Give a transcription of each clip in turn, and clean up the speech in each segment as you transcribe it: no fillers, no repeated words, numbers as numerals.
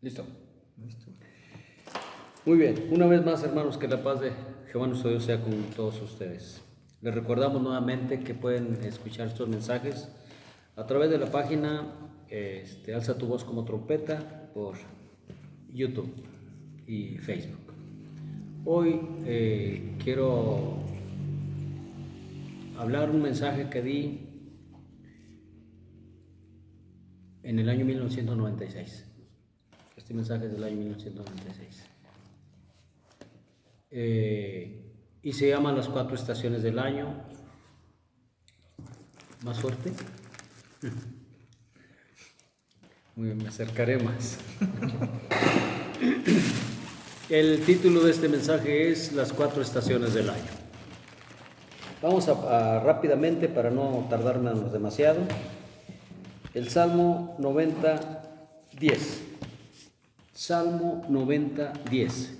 Listo. Listo. Muy bien, una vez más, hermanos, que la paz de Jehová nuestro Dios sea con todos ustedes. Les recordamos nuevamente que pueden escuchar estos mensajes a través de la página Alza tu voz como trompeta por YouTube y Facebook. Hoy quiero hablar un mensaje que di en el año 1996. Este mensaje es del año 1996. Y se llama Las 4 estaciones del año. ¿Más fuerte? Muy bien, me acercaré más. El título de este mensaje es Las 4 estaciones del año. Vamos a rápidamente, para no tardarnos demasiado, el Salmo 90, 10. Salmo 90, 10.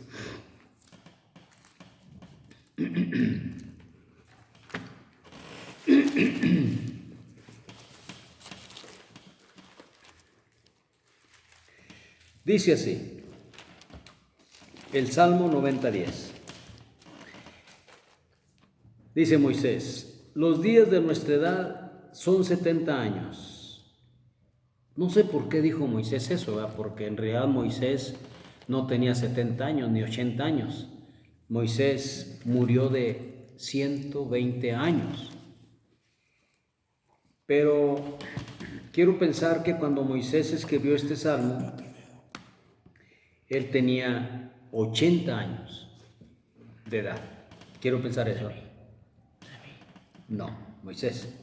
Dice así, el Salmo 90:10. Dice Moisés, los días de nuestra edad son 70 años. No sé por qué dijo Moisés eso, ¿verdad? Porque en realidad Moisés no tenía 70 años ni 80 años. Moisés murió de 120 años. Pero quiero pensar que cuando Moisés escribió este salmo, él tenía 80 años de edad. Quiero pensar eso. No, Moisés.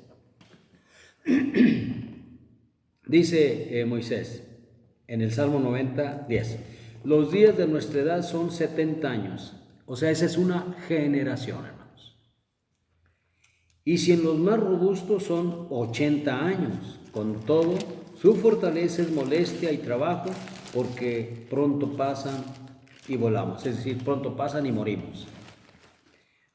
Dice Moisés en el Salmo 90, 10. Los días de nuestra edad son 70 años. O sea, esa es una generación, hermanos. Y si en los más robustos son 80 años, con todo, su fortaleza es molestia y trabajo, porque pronto pasan y volamos, es decir, pronto pasan y morimos.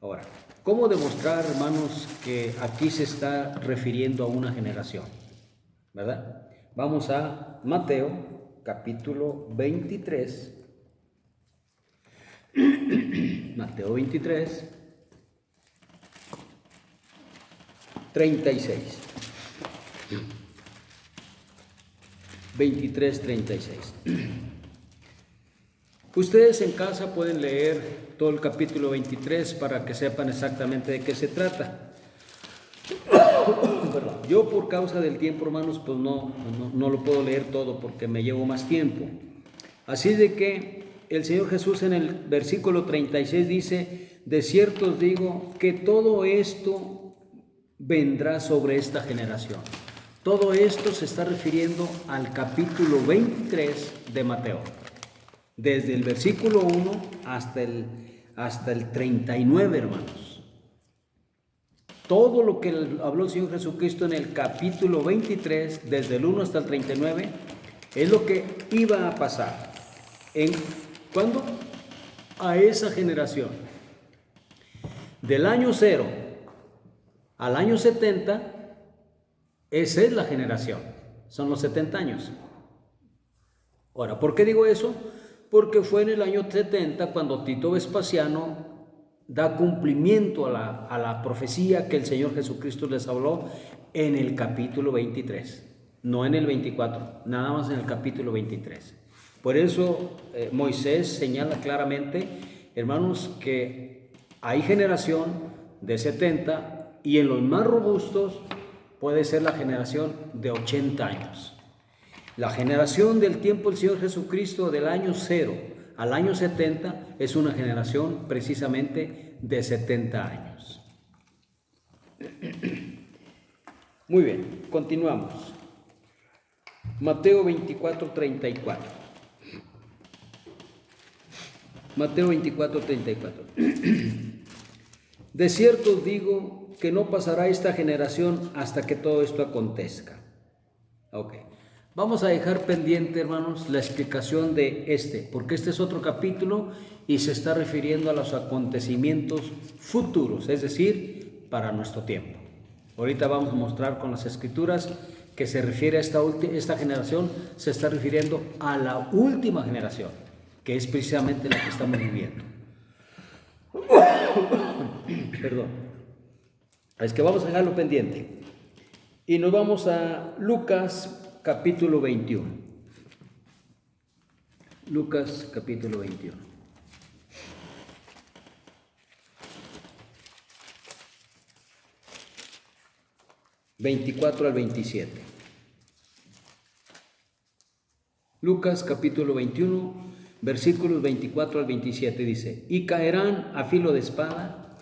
Ahora, ¿cómo demostrar, hermanos, que aquí se está refiriendo a una generación? ¿Verdad? Vamos a Mateo, capítulo 23. Mateo 23, 36. 23, 36. Ustedes en casa pueden leer todo el capítulo 23 para que sepan exactamente de qué se trata. Yo, por causa del tiempo, hermanos, pues no lo puedo leer todo porque me llevo más tiempo. Así de que el Señor Jesús en el versículo 36 dice, de cierto os digo que todo esto vendrá sobre esta generación. Todo esto se está refiriendo al capítulo 23 de Mateo. Desde el versículo 1 hasta el 39, hermanos. Todo lo que habló el Señor Jesucristo en el capítulo 23, desde el 1 hasta el 39, es lo que iba a pasar. ¿Cuándo? A esa generación. Del año 0 al año 70, esa es la generación. Son los 70 años. Ahora, ¿por qué digo eso? Porque fue en el año 70 cuando Tito Vespasiano da cumplimiento a la profecía que el Señor Jesucristo les habló en el capítulo 23, no en el 24, nada más en el capítulo 23. Por eso Moisés señala claramente, hermanos, que hay generación de 70 y en los más robustos puede ser la generación de 80 años. La generación del tiempo del Señor Jesucristo del año 0 al año 70 es una generación precisamente de 70 años. Muy bien, continuamos. Mateo 24, 34. Mateo 24, 34. De cierto os digo que no pasará esta generación hasta que todo esto acontezca. Ok. Vamos a dejar pendiente, hermanos, la explicación de porque este es otro capítulo y se está refiriendo a los acontecimientos futuros, es decir, para nuestro tiempo. Ahorita vamos a mostrar con las escrituras que se refiere a esta generación, se está refiriendo a la última generación, que es precisamente la que estamos viviendo. Perdón. Es que vamos a dejarlo pendiente. Y nos vamos a Lucas capítulo 21. Lucas capítulo 21. ...24 al 27. Lucas capítulo 21, versículos 24 al 27 dice: y caerán a filo de espada,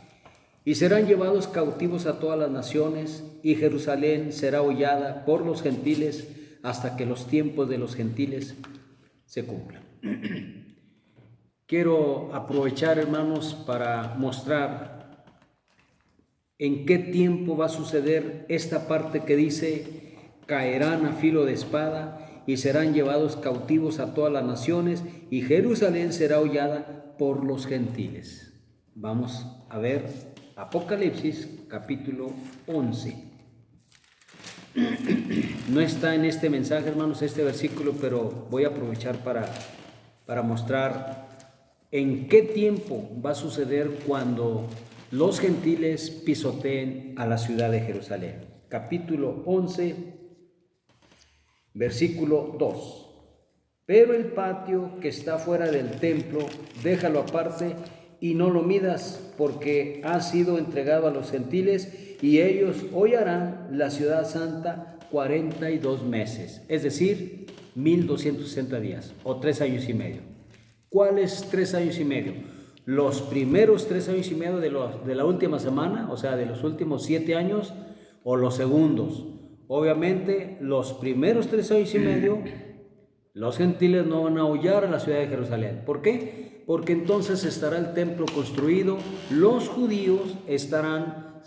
y serán llevados cautivos a todas las naciones, y Jerusalén será hollada por los gentiles hasta que los tiempos de los gentiles se cumplan. Quiero aprovechar, hermanos, para mostrar en qué tiempo va a suceder esta parte que dice: caerán a filo de espada y serán llevados cautivos a todas las naciones, y Jerusalén será hollada por los gentiles. Vamos a ver Apocalipsis capítulo 11. No está en este mensaje, hermanos, este versículo, pero voy a aprovechar para mostrar en qué tiempo va a suceder cuando los gentiles pisoteen a la ciudad de Jerusalén. Capítulo 11, versículo 2. Pero el patio que está fuera del templo, déjalo aparte y no lo midas, porque ha sido entregado a los gentiles, y ellos hollarán la ciudad santa 42 meses, es decir, 1260 días, o 3 años y medio. ¿Cuáles 3 años y medio? Los primeros 3 años y medio de la última semana, o sea, de los últimos 7 años, o los segundos. Obviamente, los primeros 3 años y medio, los gentiles no van a hollar a la ciudad de Jerusalén. ¿Por qué? Porque entonces estará el templo construido, los judíos estarán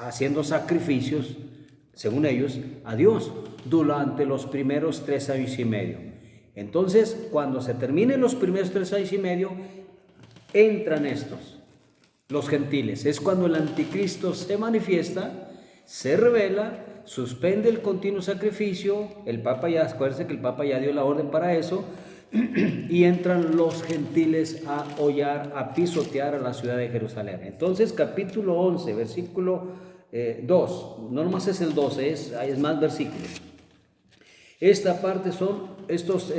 haciendo sacrificios, según ellos, a Dios, durante los primeros 3 años y medio. Entonces, cuando se terminen los primeros 3 años y medio, entran estos, los gentiles. Es cuando el anticristo se manifiesta, se revela, suspende el continuo sacrificio. El Papa ya, acuérdense que el Papa ya dio la orden para eso, y entran los gentiles a hollar, a pisotear a la ciudad de Jerusalén. Entonces, capítulo 11, versículo 2, no nomás es el 12, hay más versículos. Esta parte son estos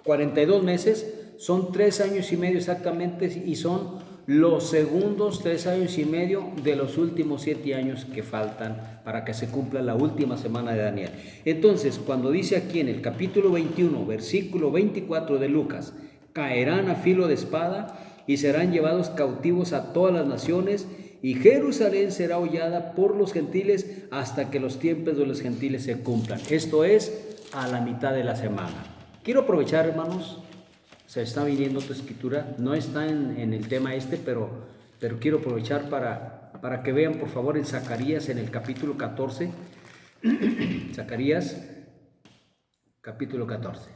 42 meses, son 3 años y medio exactamente, y son los segundos 3 años y medio de los últimos 7 años que faltan para que se cumpla la última semana de Daniel. Entonces, cuando dice aquí en el capítulo 21, versículo 24 de Lucas: caerán a filo de espada y serán llevados cautivos a todas las naciones, y Jerusalén será hollada por los gentiles hasta que los tiempos de los gentiles se cumplan. Esto es a la mitad de la semana. Quiero aprovechar, hermanos, se está viniendo otra escritura, no está en el tema pero quiero aprovechar para que vean, por favor, en Zacarías, en el capítulo 14, Zacarías, capítulo 14.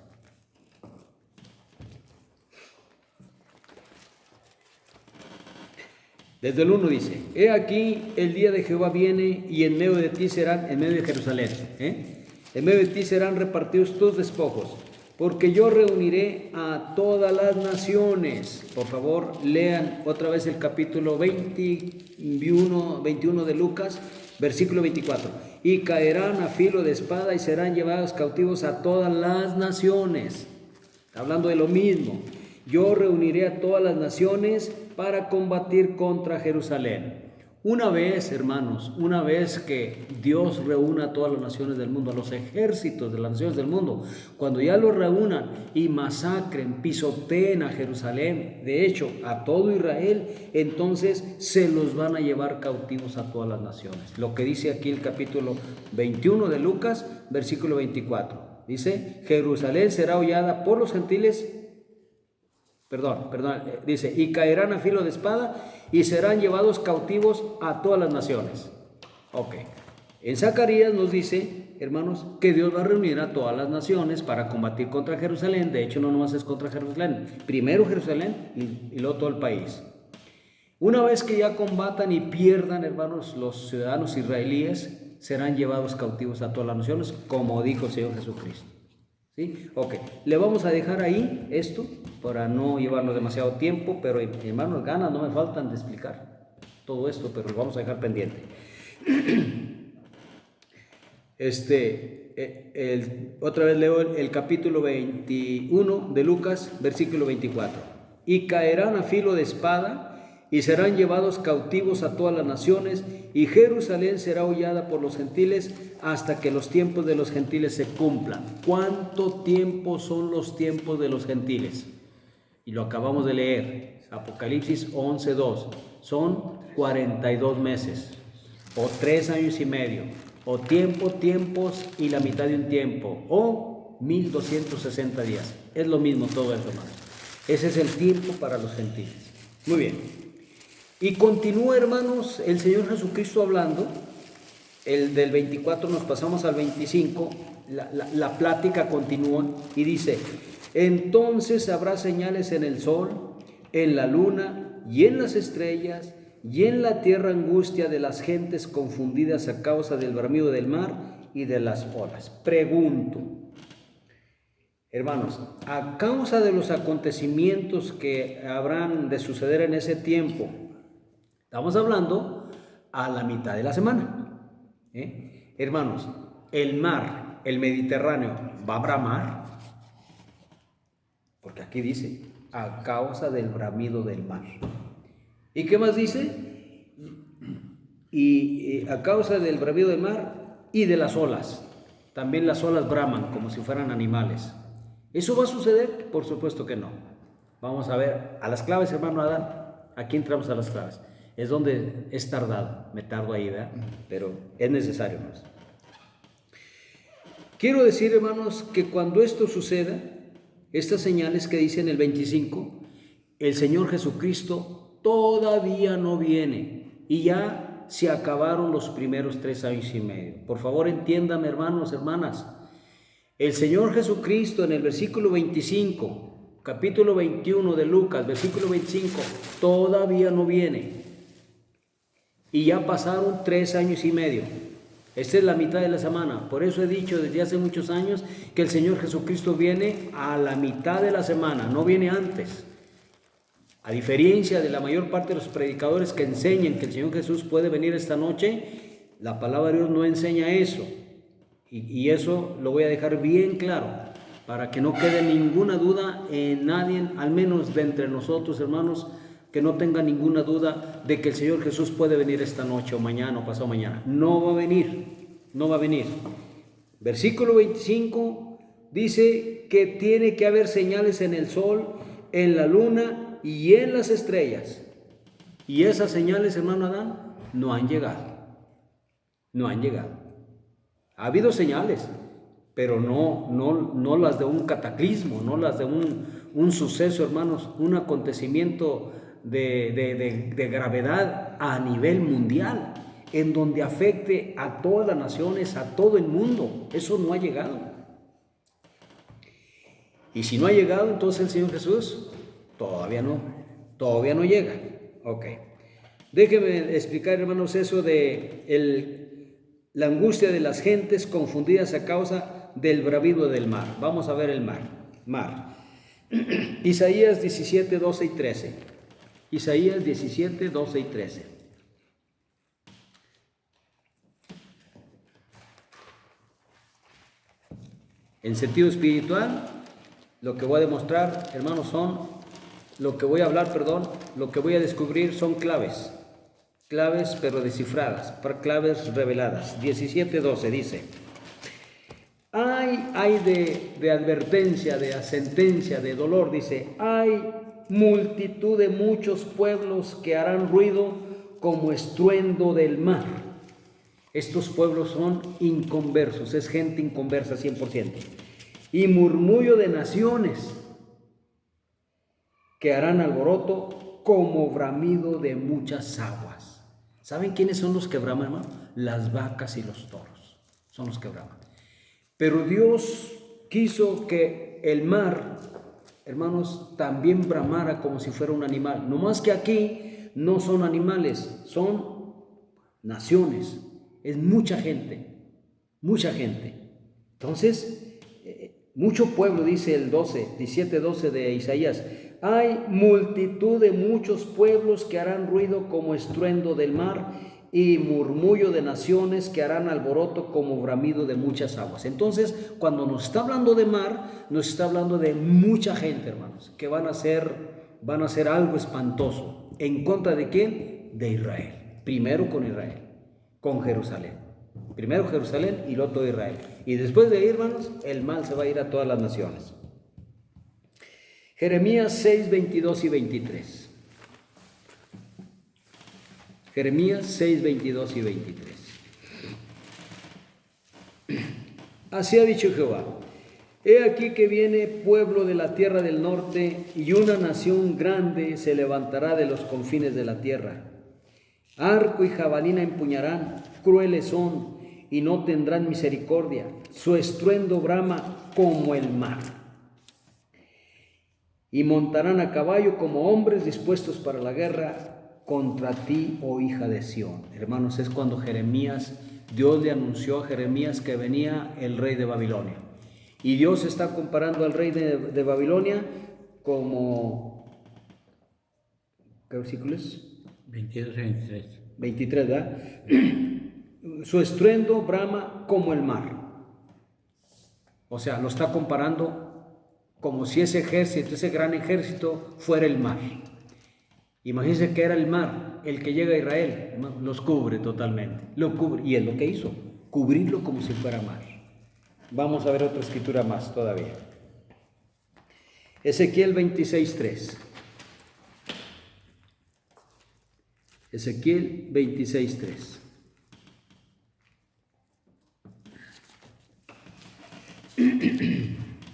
Desde el 1 dice: he aquí, el día de Jehová viene, y en medio de ti serán, en medio de Jerusalén, en medio de ti serán repartidos tus despojos, porque yo reuniré a todas las naciones. Por favor, lean otra vez el capítulo 21 de Lucas, versículo 24. Y caerán a filo de espada y serán llevados cautivos a todas las naciones. Hablando de lo mismo. Yo reuniré a todas las naciones para combatir contra Jerusalén. Una vez, hermanos, una vez que Dios reúna a todas las naciones del mundo, a los ejércitos de las naciones del mundo, cuando ya los reúnan y masacren, pisoteen a Jerusalén, de hecho, a todo Israel, entonces se los van a llevar cautivos a todas las naciones. Lo que dice aquí el capítulo 21 de Lucas, versículo 24. Dice: Jerusalén será hollada por los gentiles. Dice: y caerán a filo de espada y serán llevados cautivos a todas las naciones. Ok. En Zacarías nos dice, hermanos, que Dios va a reunir a todas las naciones para combatir contra Jerusalén. De hecho, no nomás es contra Jerusalén. Primero Jerusalén y luego todo el país. Una vez que ya combatan y pierdan, hermanos, los ciudadanos israelíes, serán llevados cautivos a todas las naciones, como dijo el Señor Jesucristo. ¿Sí? Ok, le vamos a dejar ahí esto para no llevarnos demasiado tiempo, pero hermanos, ganas no me faltan de explicar todo esto, pero lo vamos a dejar pendiente. Otra vez leo el capítulo 21 de Lucas, versículo 24. Y caerán a filo de espada y serán llevados cautivos a todas las naciones, y Jerusalén será hollada por los gentiles hasta que los tiempos de los gentiles se cumplan. ¿Cuánto tiempo son los tiempos de los gentiles? Y lo acabamos de leer, Apocalipsis 11:2. Son 42 meses, o 3 años y medio, o tiempos y la mitad de un tiempo, o 1260 días. Es lo mismo todo eso, hermanos. Ese es el tiempo para los gentiles. Muy bien. Y continúa, hermanos, el Señor Jesucristo hablando. El del 24 nos pasamos al 25, la plática continúa y dice: entonces habrá señales en el sol, en la luna y en las estrellas, y en la tierra angustia de las gentes confundidas a causa del bramido del mar y de las olas. Pregunto, hermanos, a causa de los acontecimientos que habrán de suceder en ese tiempo, estamos hablando a la mitad de la semana. Hermanos, el mar, el Mediterráneo, ¿va a bramar? Porque aquí dice, a causa del bramido del mar. ¿Y qué más dice? Y a causa del bramido del mar y de las olas. También las olas braman como si fueran animales. ¿Eso va a suceder? Por supuesto que no. Vamos a ver a las claves, hermano Adán. Aquí entramos a las claves. Es donde es tardado. Me tardo ahí, ¿verdad? Pero es necesario, hermanos. Quiero decir, hermanos, que cuando esto suceda, estas señales que dice en el 25, el Señor Jesucristo todavía no viene y ya se acabaron los primeros 3 años y medio. Por favor, entiéndame, hermanos, hermanas. El Señor Jesucristo en el versículo 25, capítulo 21 de Lucas, versículo 25, todavía no viene. Y ya pasaron 3 años y medio. Esta es la mitad de la semana. Por eso he dicho desde hace muchos años que el Señor Jesucristo viene a la mitad de la semana, no viene antes. A diferencia de la mayor parte de los predicadores que enseñan que el Señor Jesús puede venir esta noche, la palabra de Dios no enseña eso. Y eso lo voy a dejar bien claro, para que no quede ninguna duda en nadie, al menos de entre nosotros, hermanos, que no tenga ninguna duda de que el Señor Jesús puede venir esta noche o mañana o pasado mañana. No va a venir, no va a venir. Versículo 25 dice que tiene que haber señales en el sol, en la luna y en las estrellas. Y esas señales, hermano Adán, no han llegado. No han llegado. Ha habido señales, pero no las de un cataclismo, no las de un suceso, hermanos, un acontecimiento de gravedad a nivel mundial, en donde afecte a todas las naciones, a todo el mundo. Eso no ha llegado. Y si no ha llegado, entonces el Señor Jesús todavía no llega. Ok. Déjenme explicar, hermanos, eso de la angustia de las gentes confundidas a causa del bramido del mar. Vamos a ver el mar. Isaías 17, 12 y 13. Isaías 17, 12 y 13. En sentido espiritual, lo que voy a demostrar, hermanos, lo que voy a descubrir son claves pero descifradas, claves reveladas. 17, 12 dice: hay de advertencia, de sentencia, de dolor, dice: hay multitud de muchos pueblos que harán ruido como estruendo del mar. Estos pueblos son inconversos, es gente inconversa 100%. Y murmullo de naciones que harán alboroto como bramido de muchas aguas. ¿Saben quiénes son los que braman, hermano? Las vacas y los toros son los que braman. Pero Dios quiso que el mar, hermanos, también bramara como si fuera un animal. No más que aquí no son animales, son naciones. es mucha gente, mucha gente. Entonces, mucho pueblo, dice el 17:12 de Isaías, hay multitud de muchos pueblos que harán ruido como estruendo del mar y murmullo de naciones que harán alboroto como bramido de muchas aguas. Entonces, cuando nos está hablando de mar, nos está hablando de mucha gente, hermanos, que van a hacer algo espantoso. ¿En contra de quién? De Israel. Primero con Israel, con Jerusalén. Primero Jerusalén y luego todo Israel. Y después de ahí, hermanos, el mal se va a ir a todas las naciones. Jeremías 6, 22 y 23. Jeremías 6, 22 y 23. Así ha dicho Jehová: he aquí que viene pueblo de la tierra del norte, y una nación grande se levantará de los confines de la tierra. Arco y jabalina empuñarán, crueles son, y no tendrán misericordia. Su estruendo brama como el mar. Y montarán a caballo como hombres dispuestos para la guerra contra ti, oh hija de Sión. Hermanos, es cuando Dios le anunció a Jeremías que venía el rey de Babilonia. Y Dios está comparando al rey de Babilonia como... ¿Qué versículos? 22 y 23. 23, ¿verdad? Su estruendo brama como el mar. O sea, lo está comparando como si ese ejército, ese gran ejército, fuera el mar. Imagínense que era el mar, el que llega a Israel, hermano, los cubre totalmente. Lo cubre, y es lo que hizo, cubrirlo como si fuera mar. Vamos a ver otra escritura más todavía. Ezequiel 26:3. Ezequiel 26:3.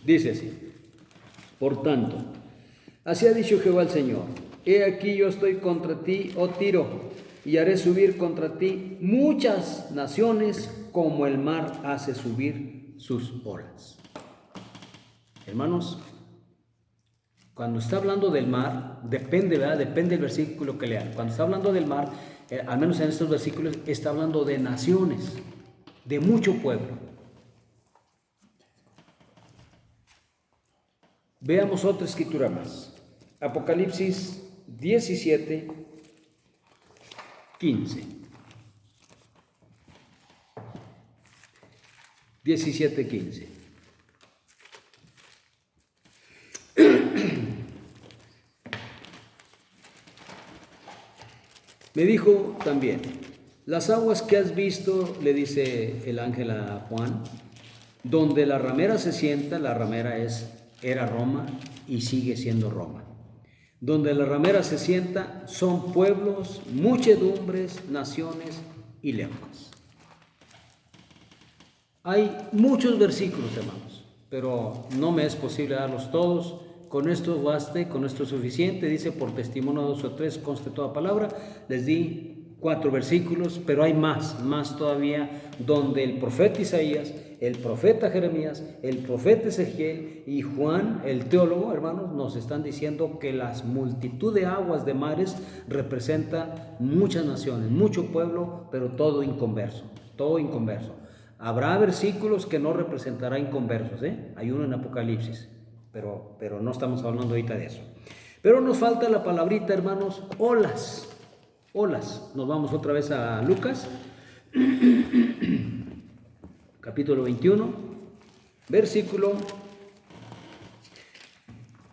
Dice así: por tanto, así ha dicho Jehová el Señor: he aquí yo estoy contra ti, oh Tiro, y haré subir contra ti muchas naciones como el mar hace subir sus olas. Hermanos, cuando está hablando del mar, depende, ¿verdad? Depende del versículo que lean. Cuando está hablando del mar, al menos en estos versículos, está hablando de naciones, de mucho pueblo. Veamos otra escritura más. Apocalipsis 17, 15. 17, 15. Me dijo también: las aguas que has visto, le dice el ángel a Juan, donde la ramera se sienta, la ramera era Roma y sigue siendo Roma. Donde la ramera se sienta son pueblos, muchedumbres, naciones y lenguas. Hay muchos versículos, hermanos, pero no me es posible darlos todos. Con esto baste, con esto es suficiente. Dice: por testimonio 2 o 3 conste toda palabra. Les di 4 versículos, pero hay más todavía, donde el profeta Isaías, el profeta Jeremías, el profeta Ezequiel y Juan, el teólogo, hermanos, nos están diciendo que la multitud de aguas de mares representa muchas naciones, mucho pueblo, pero todo inconverso, todo inconverso. Habrá versículos que no representará inconversos, hay uno en Apocalipsis, pero no estamos hablando ahorita de eso. Pero nos falta la palabrita, hermanos, olas. Nos vamos otra vez a Lucas, capítulo 21, versículo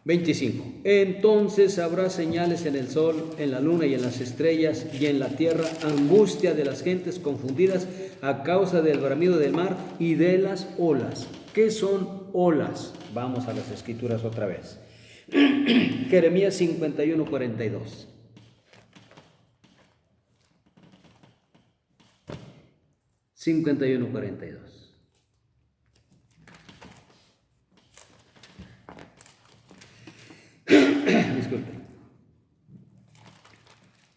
25. Entonces habrá señales en el sol, en la luna y en las estrellas, y en la tierra angustia de las gentes confundidas a causa del bramido del mar y de las olas. ¿Qué son olas? Vamos a las escrituras otra vez. Jeremías 51, 42. (51:42). Disculpe.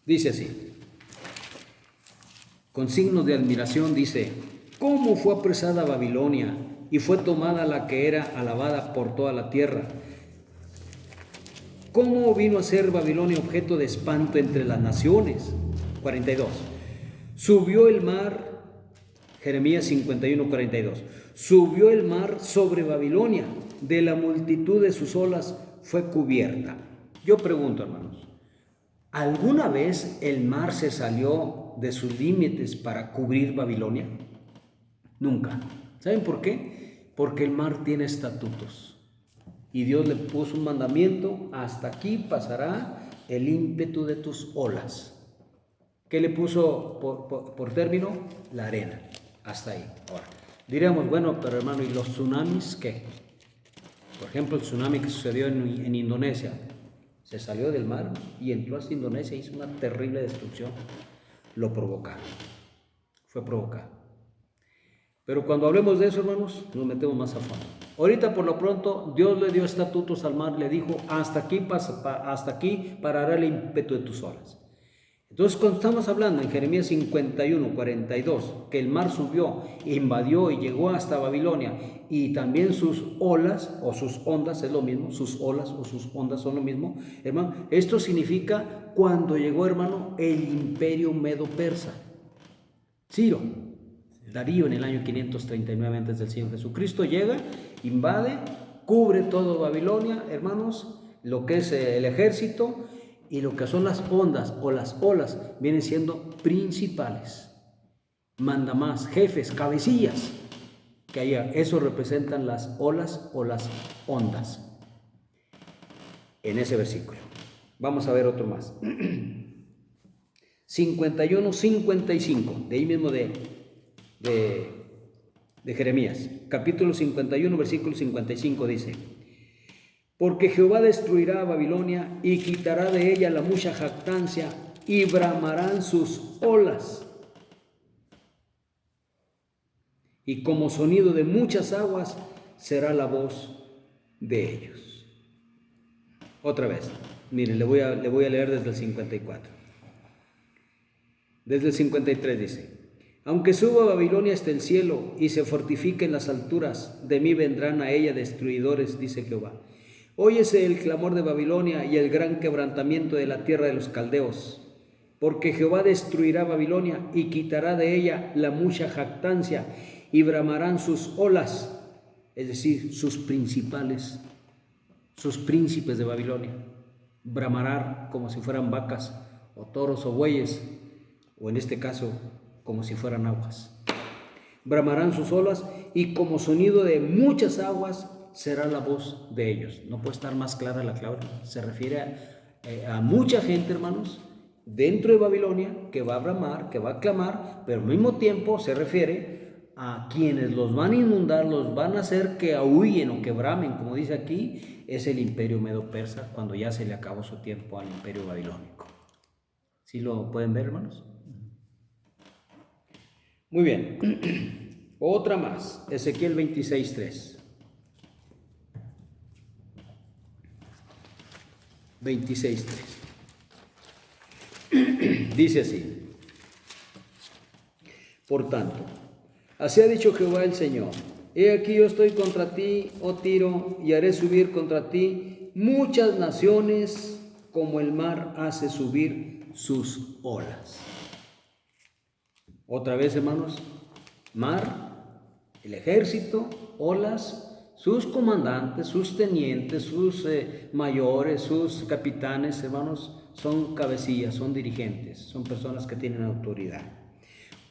Dice así, con signos de admiración, dice: ¿cómo fue apresada Babilonia y fue tomada la que era alabada por toda la tierra? ¿Cómo vino a ser Babilonia objeto de espanto entre las naciones? 42. Subió el mar Jeremías 51:42. Subió el mar sobre Babilonia, de la multitud de sus olas fue cubierta. Yo pregunto, hermanos, ¿alguna vez el mar se salió de sus límites para cubrir Babilonia? Nunca. ¿Saben por qué? Porque el mar tiene estatutos. Y Dios le puso un mandamiento: hasta aquí pasará el ímpetu de tus olas. ¿Qué le puso por término? La arena. Hasta ahí. Ahora, diríamos, bueno, pero hermano, ¿y los tsunamis qué? Por ejemplo, el tsunami que sucedió en Indonesia. Se salió del mar y entró hasta Indonesia y hizo una terrible destrucción. Lo provocaron. Fue provocado. Pero cuando hablemos de eso, hermanos, nos metemos más a fondo. Ahorita, por lo pronto, Dios le dio estatutos al mar, le dijo: hasta aquí parará el ímpetu de tus olas. Entonces, cuando estamos hablando en Jeremías 51:42, que el mar subió, invadió y llegó hasta Babilonia, y también sus olas o sus ondas, es lo mismo, sus olas o sus ondas son lo mismo, hermano, esto significa cuando llegó, hermano, el imperio medo-persa. Ciro, Darío, en el año 539 antes del Señor Jesucristo, llega, invade, cubre todo Babilonia, hermanos, lo que es el ejército. Y lo que son las ondas o las olas vienen siendo principales, mandamás, jefes, cabecillas, que allá, eso representan las olas o las ondas. En ese versículo. Vamos a ver otro más. 51:55, de ahí mismo de Jeremías. Capítulo 51, versículo 55 dice: porque Jehová destruirá a Babilonia y quitará de ella la mucha jactancia y bramarán sus olas. Y como sonido de muchas aguas será la voz de ellos. Otra vez, miren, le voy a leer desde el 54. Desde el 53 dice: aunque suba a Babilonia hasta el cielo y se fortifique en las alturas, de mí vendrán a ella destruidores, dice Jehová. Óyese el clamor de Babilonia y el gran quebrantamiento de la tierra de los caldeos, porque Jehová destruirá Babilonia y quitará de ella la mucha jactancia y bramarán sus olas, es decir, sus principales, sus príncipes de Babilonia. Bramarán como si fueran vacas o toros o bueyes, o en este caso como si fueran aguas. Bramarán sus olas y como sonido de muchas aguas será la voz de ellos. No puede estar más clara la clave. Se refiere a mucha gente, hermanos, dentro de Babilonia, que va a bramar, que va a clamar, pero al mismo tiempo se refiere a quienes los van a inundar, los van a hacer que aúllen o que bramen, como dice aquí, es el imperio medo-persa, cuando ya se le acabó su tiempo al imperio babilónico. ¿Sí lo pueden ver, hermanos? Muy bien. Otra más, Ezequiel 26:3. 26:3. Dice así: por tanto, así ha dicho Jehová el Señor: he aquí yo estoy contra ti, oh Tiro, y haré subir contra ti muchas naciones, como el mar hace subir sus olas. Otra vez, hermanos, mar, el ejército, olas, sus comandantes, sus tenientes, sus mayores, sus capitanes, hermanos, son cabecillas, son dirigentes, son personas que tienen autoridad.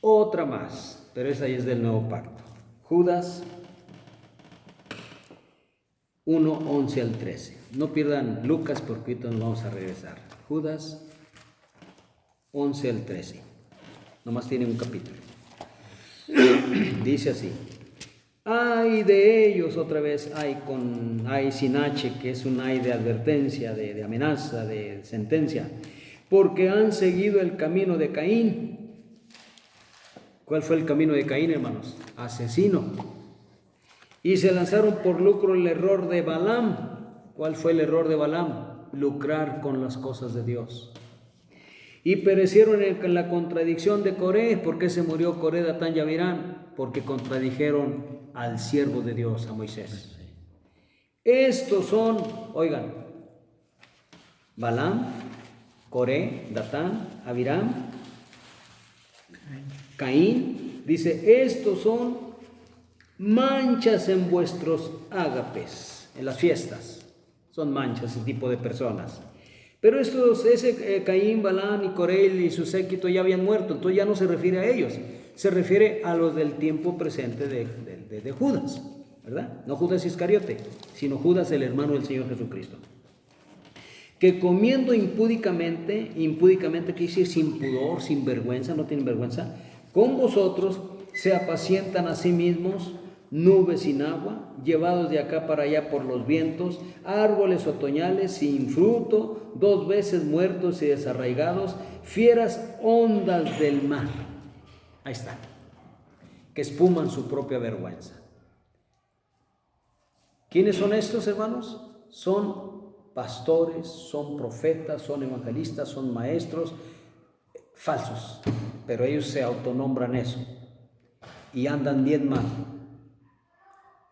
Otra más, pero esa es del nuevo pacto. Judas 1:11 al 13. No pierdan Lucas porque ahorita nos vamos a regresar. Judas 11 al 13. Nomás tiene un capítulo. Dice así: ay de ellos, otra vez, ay sin H, que es un ay de advertencia, de amenaza, de sentencia, porque han seguido el camino de Caín. ¿Cuál fue el camino de Caín, hermanos? Asesino. Y se lanzaron por lucro el error de Balaam. ¿Cuál fue el error de Balaam? Lucrar con las cosas de Dios. Y perecieron en la contradicción de Coré. ¿Por qué se murió Coré, Datán y Abiram? Porque contradijeron al siervo de Dios, a Moisés. Estos son, oigan, Balaam, Coré, Datán, Abiram, Caín Dice, estos son manchas en vuestros ágapes, en las fiestas. Son manchas ese tipo de personas. Pero Caín, Balaam y Coré y su séquito ya habían muerto, entonces ya no se refiere a ellos, se refiere a los del tiempo presente de Judas, ¿verdad? No Judas Iscariote, sino Judas, el hermano del Señor Jesucristo. Que comiendo impúdicamente quiere decir sin pudor, sin vergüenza, no tienen vergüenza, con vosotros se apacientan a sí mismos nubes sin agua, llevados de acá para allá por los vientos, árboles otoñales sin fruto, 2 veces muertos y desarraigados, fieras ondas del mar. Ahí está, que espuman su propia vergüenza. ¿Quiénes son estos, hermanos? Son pastores, son profetas, son evangelistas, son maestros falsos, pero ellos se autonombran eso y andan bien mal.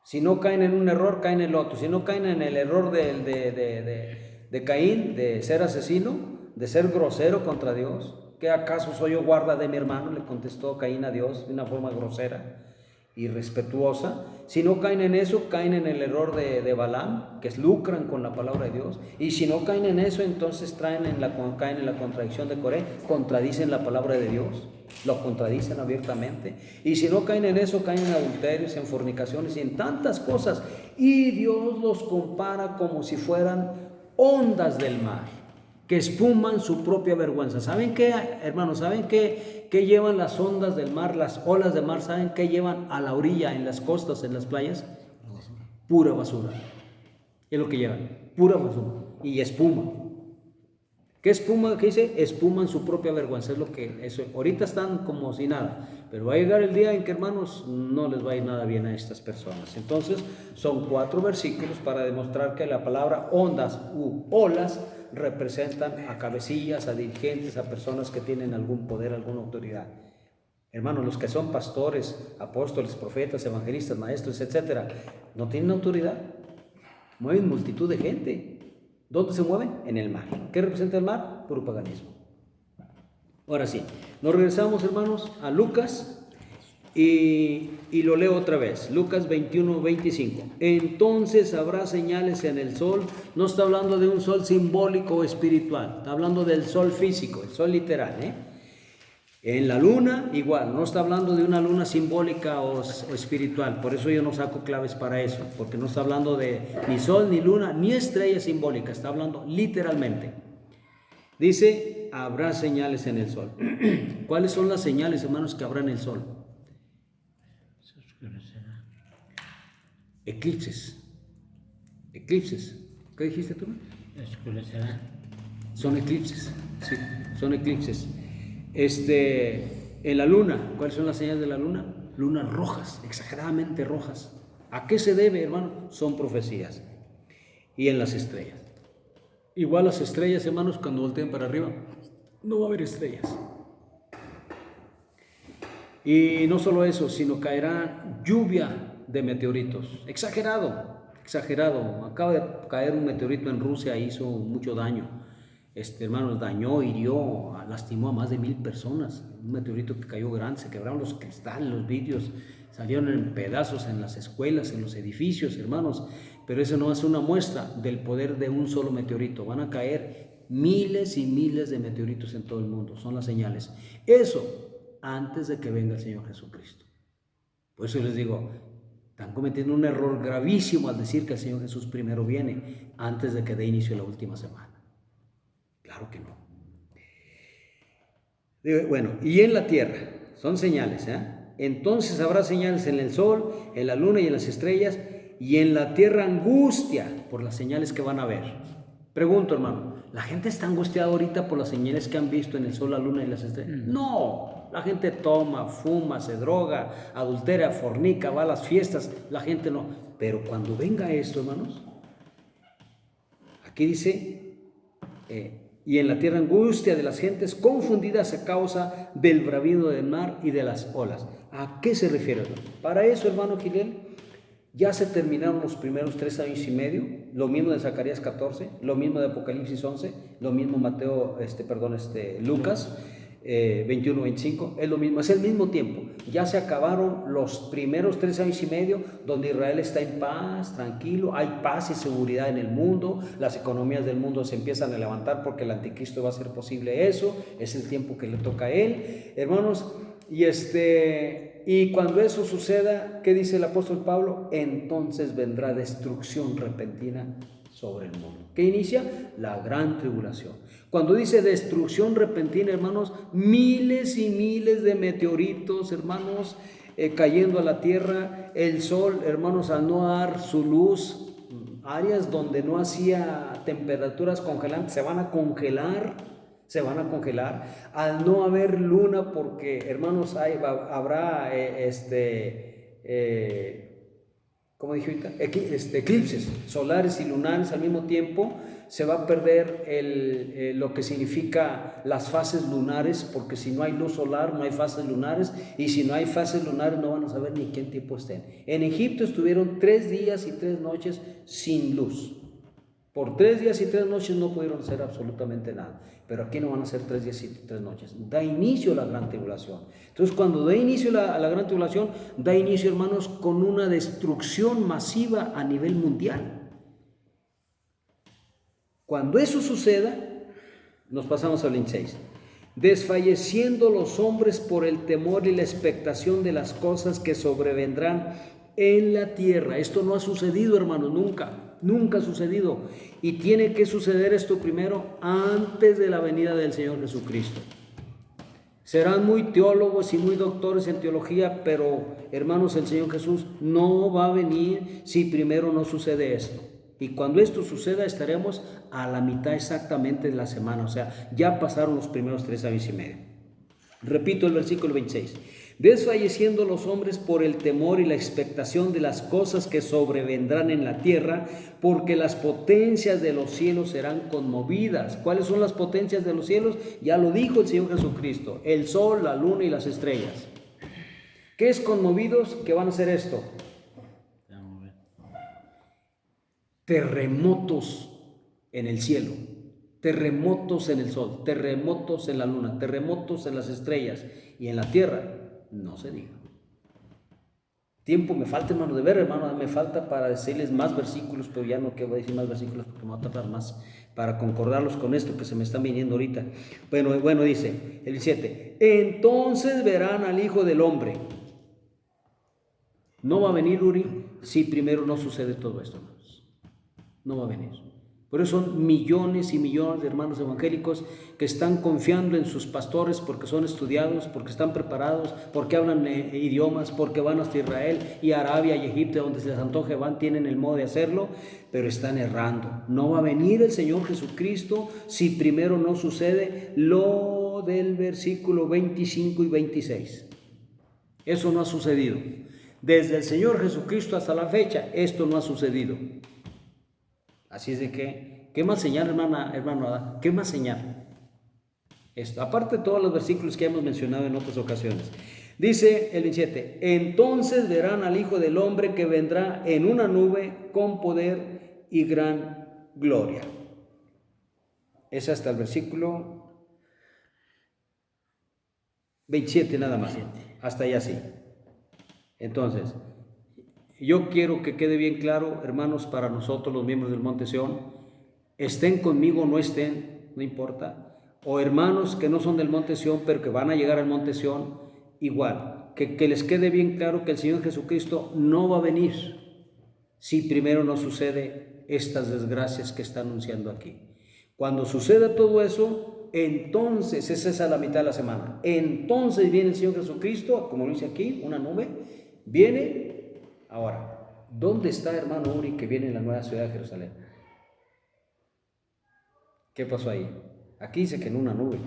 Si no caen en un error, caen en el otro. Si no caen en el error de Caín, de ser asesino, de ser grosero contra Dios, ¿qué acaso soy yo guarda de mi hermano? Le contestó Caín a Dios de una forma grosera y respetuosa. Si no caen en eso, caen en el error de Balaam, que lucran con la palabra de Dios. Y si no caen en eso, entonces caen en la contradicción de Coré, contradicen la palabra de Dios, lo contradicen abiertamente. Y si no caen en eso, caen en adulterios, en fornicaciones y en tantas cosas. Y Dios los compara como si fueran ondas del mar, que espuman su propia vergüenza. ¿Saben qué, hermanos? ¿Saben qué llevan las ondas del mar, las olas del mar? ¿Saben qué llevan a la orilla, en las costas, en las playas? Pura basura. Es lo que llevan, pura basura y espuma. ¿Qué espuma? ¿Qué dice? Espuman su propia vergüenza. Es lo que eso. Ahorita están como si nada, pero va a llegar el día en que, hermanos, no les va a ir nada bien a estas personas. Entonces, son 4 versículos para demostrar que la palabra ondas u olas representan a cabecillas, a dirigentes, a personas que tienen algún poder, alguna autoridad. Hermanos, los que son pastores, apóstoles, profetas, evangelistas, maestros, etcétera, no tienen autoridad. Mueven multitud de gente. ¿Dónde se mueven? En el mar. ¿Qué representa el mar? Puro paganismo. Ahora sí, nos regresamos, hermanos, a Lucas y lo leo otra vez. Lucas 21:25. Entonces habrá señales en el sol. No está hablando de un sol simbólico o espiritual, está hablando del sol físico, el sol literal, En la luna, igual, no está hablando de una luna simbólica o espiritual. Por eso yo no saco claves para eso, porque no está hablando de ni sol, ni luna, ni estrella simbólica. Está hablando literalmente. Dice, habrá señales en el sol. ¿Cuáles son las señales, hermanos, que habrá en el sol? Eclipses. Eclipses. ¿Qué dijiste tú? Oscurecerá. Son eclipses. Sí, son eclipses. En la luna, ¿cuáles son las señales de la luna? Lunas rojas, exageradamente rojas. ¿A qué se debe, hermano? Son profecías. Y en las estrellas. Igual las estrellas, hermanos, cuando volteen para arriba, no va a haber estrellas. Y no solo eso, sino caerá lluvia de meteoritos. Exagerado. Acaba de caer un meteorito en Rusia, hizo mucho daño. Hermanos, dañó, hirió, lastimó a más de 1000 personas. Un meteorito que cayó grande, se quebraron los cristales, los vidrios, salieron en pedazos en las escuelas, en los edificios, hermanos. Pero eso no es una muestra del poder de un solo meteorito. Van a caer miles y miles de meteoritos en todo el mundo. Son las señales. Eso antes de que venga el Señor Jesucristo. Por eso les digo, están cometiendo un error gravísimo al decir que el Señor Jesús primero viene antes de que dé inicio la última semana. Claro que no. Bueno, y en la tierra, son señales, Entonces habrá señales en el sol, en la luna y en las estrellas, y en la tierra angustia por las señales que van a ver. Pregunto, hermano, ¿la gente está angustiada ahorita por las señales que han visto en el sol, la luna y las estrellas? No, la gente toma, fuma, se droga, adultera, fornica, va a las fiestas, la gente no. Pero cuando venga esto, hermanos, aquí dice, y en la tierra angustia de las gentes confundidas a causa del bravío del mar y de las olas. ¿A qué se refiere, hermano? Para eso, hermano Gilel, ya se terminaron los primeros 3 años y medio, lo mismo de Zacarías 14, lo mismo de Apocalipsis 11, lo mismo Lucas, 21, 25, es lo mismo, es el mismo tiempo. Ya se acabaron los primeros 3 años y medio donde Israel está en paz, tranquilo, hay paz y seguridad en el mundo, las economías del mundo se empiezan a levantar porque el anticristo va a hacer posible eso, es el tiempo que le toca a él, hermanos. Y cuando eso suceda, ¿qué dice el apóstol Pablo? Entonces vendrá destrucción repentina sobre el mundo. ¿Qué inicia? La gran tribulación. Cuando dice destrucción repentina, hermanos, miles y miles de meteoritos, hermanos, cayendo a la tierra, el sol, hermanos, al no dar su luz, áreas donde no hacía temperaturas congelantes, se van a congelar, al no haber luna, porque, hermanos, habrá, como dije ahorita, eclipses solares y lunares al mismo tiempo. Se va a perder lo que significa las fases lunares, porque si no hay luz solar no hay fases lunares, y si no hay fases lunares no van a saber ni qué tiempo estén. En Egipto estuvieron 3 días y 3 noches sin luz. Por 3 días y 3 noches no pudieron hacer absolutamente nada, pero aquí no van a ser 3 días y 3 noches. Da inicio la gran tribulación. Entonces, cuando da inicio a la gran tribulación, da inicio, hermanos, con una destrucción masiva a nivel mundial. Cuando eso suceda, nos pasamos al 26. Desfalleciendo los hombres por el temor y la expectación de las cosas que sobrevendrán en la tierra. Esto no ha sucedido, hermanos, nunca ha sucedido. Y tiene que suceder esto primero antes de la venida del Señor Jesucristo. Serán muy teólogos y muy doctores en teología, pero, hermanos, el Señor Jesús no va a venir si primero no sucede esto. Y cuando esto suceda, estaremos a la mitad exactamente de la semana. O sea, ya pasaron los primeros 3 años y medio. Repito el versículo 26. Desfalleciendo los hombres por el temor y la expectación de las cosas que sobrevendrán en la tierra, porque las potencias de los cielos serán conmovidas. ¿Cuáles son las potencias de los cielos? Ya lo dijo el Señor Jesucristo: el sol, la luna y las estrellas. ¿Qué es conmovidos? ¿Qué van a hacer esto? Terremotos en el cielo, terremotos en el sol, terremotos en la luna, terremotos en las estrellas, y en la tierra no se diga. Tiempo me falta, hermano, de ver, hermano, me falta para decirles más versículos, pero ya no quiero decir más versículos porque me va a tardar más para concordarlos con esto que se me están viniendo ahorita. Bueno, dice el 7, entonces verán al Hijo del Hombre. No va a venir, Uri, si primero no sucede todo esto, hermanos. No va a venir. Por eso son millones y millones de hermanos evangélicos que están confiando en sus pastores porque son estudiados, porque están preparados, porque hablan idiomas, porque van hasta Israel y Arabia y Egipto, donde se les antoje van, tienen el modo de hacerlo, pero están errando. No va a venir el Señor Jesucristo si primero no sucede lo del versículo 25 y 26. Eso no ha sucedido. Desde el Señor Jesucristo hasta la fecha, esto no ha sucedido. Así es de que, ¿qué más señal, hermano Adán? ¿Qué más señal? Esto, aparte de todos los versículos que hemos mencionado en otras ocasiones. Dice el 27, entonces verán al Hijo del Hombre que vendrá en una nube con poder y gran gloria. Es hasta el versículo 27 nada más. Hasta allá sí. Entonces, yo quiero que quede bien claro, hermanos, para nosotros los miembros del Monte Sión, estén conmigo o no estén, no importa, o hermanos que no son del Monte Sión, pero que van a llegar al Monte Sión, igual, que les quede bien claro que el Señor Jesucristo no va a venir si primero no sucede estas desgracias que está anunciando aquí. Cuando suceda todo eso, entonces, esa es a la mitad de la semana, entonces viene el Señor Jesucristo, como lo dice aquí, una nube, viene. Ahora, ¿dónde está, hermano Uri, que viene en la nueva ciudad de Jerusalén? ¿Qué pasó ahí? Aquí dice que en una nube.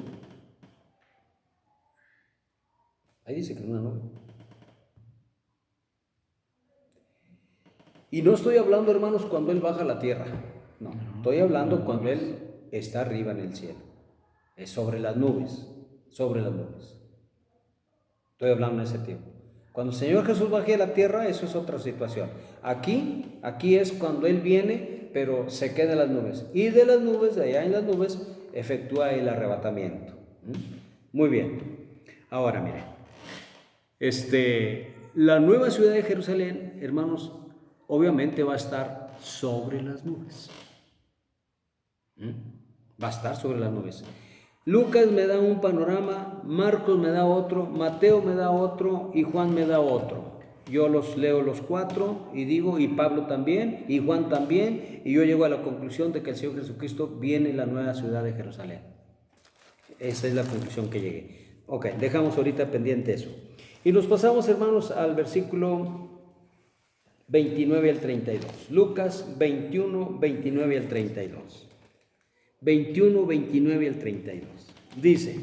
Ahí dice que en una nube. Y no estoy hablando, hermanos, cuando Él baja a la tierra. No, estoy hablando cuando Él está arriba en el cielo. Es sobre las nubes, sobre las nubes. Estoy hablando en ese tiempo. Cuando el Señor Jesús baje a la tierra, eso es otra situación. Aquí es cuando Él viene, pero se queda en las nubes. Y de las nubes, de allá en las nubes, efectúa el arrebatamiento. Muy bien. Ahora, mire, la nueva ciudad de Jerusalén, hermanos, obviamente va a estar sobre las nubes. Va a estar sobre las nubes. Lucas me da un panorama, Marcos me da otro, Mateo me da otro y Juan me da otro. Yo los leo los cuatro y digo, y Pablo también, y Juan también, y yo llego a la conclusión de que el Señor Jesucristo viene en la nueva ciudad de Jerusalén. Esa es la conclusión que llegué. Ok, dejamos ahorita pendiente eso. Y nos pasamos, hermanos, al versículo 29 al 32. Lucas 21, 29 al 32. 21, 29 al 32. Dice,